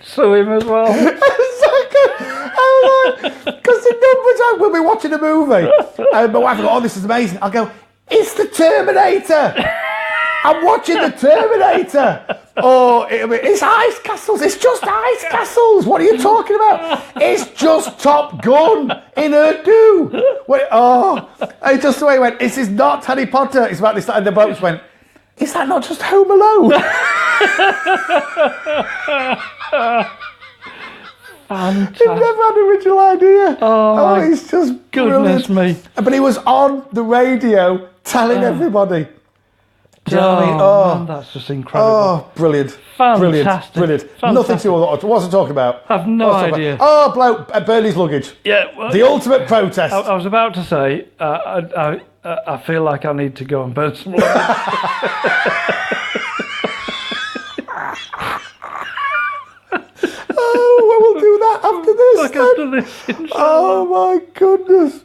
sue him as well? Because the numbers out when we're watching a movie, and my wife will go, "Oh, this is amazing." I'll go, "It's the Terminator." I'm watching the Terminator. Oh, it's ice castles. It's just ice castles. What are you talking about? It's just Top Gun in Urdu. It's just the way he went. This is not Harry Potter. It's about this. And the boats went, is that not just Home Alone? Fantastic. He never had an original idea. Oh, it's just goodness brilliant. me. But he was on the radio telling everybody. Do you know what I mean? Man, that's just incredible. Oh, brilliant. Fantastic. Brilliant. Fantastic. Nothing to what was I talking about? I've no idea. Oh, bloke, Burnley's luggage. Yeah. Well, The ultimate protest. I was about to say, I feel like I need to go and burn some luggage. Oh, we'll do that after this. to this. Oh my goodness.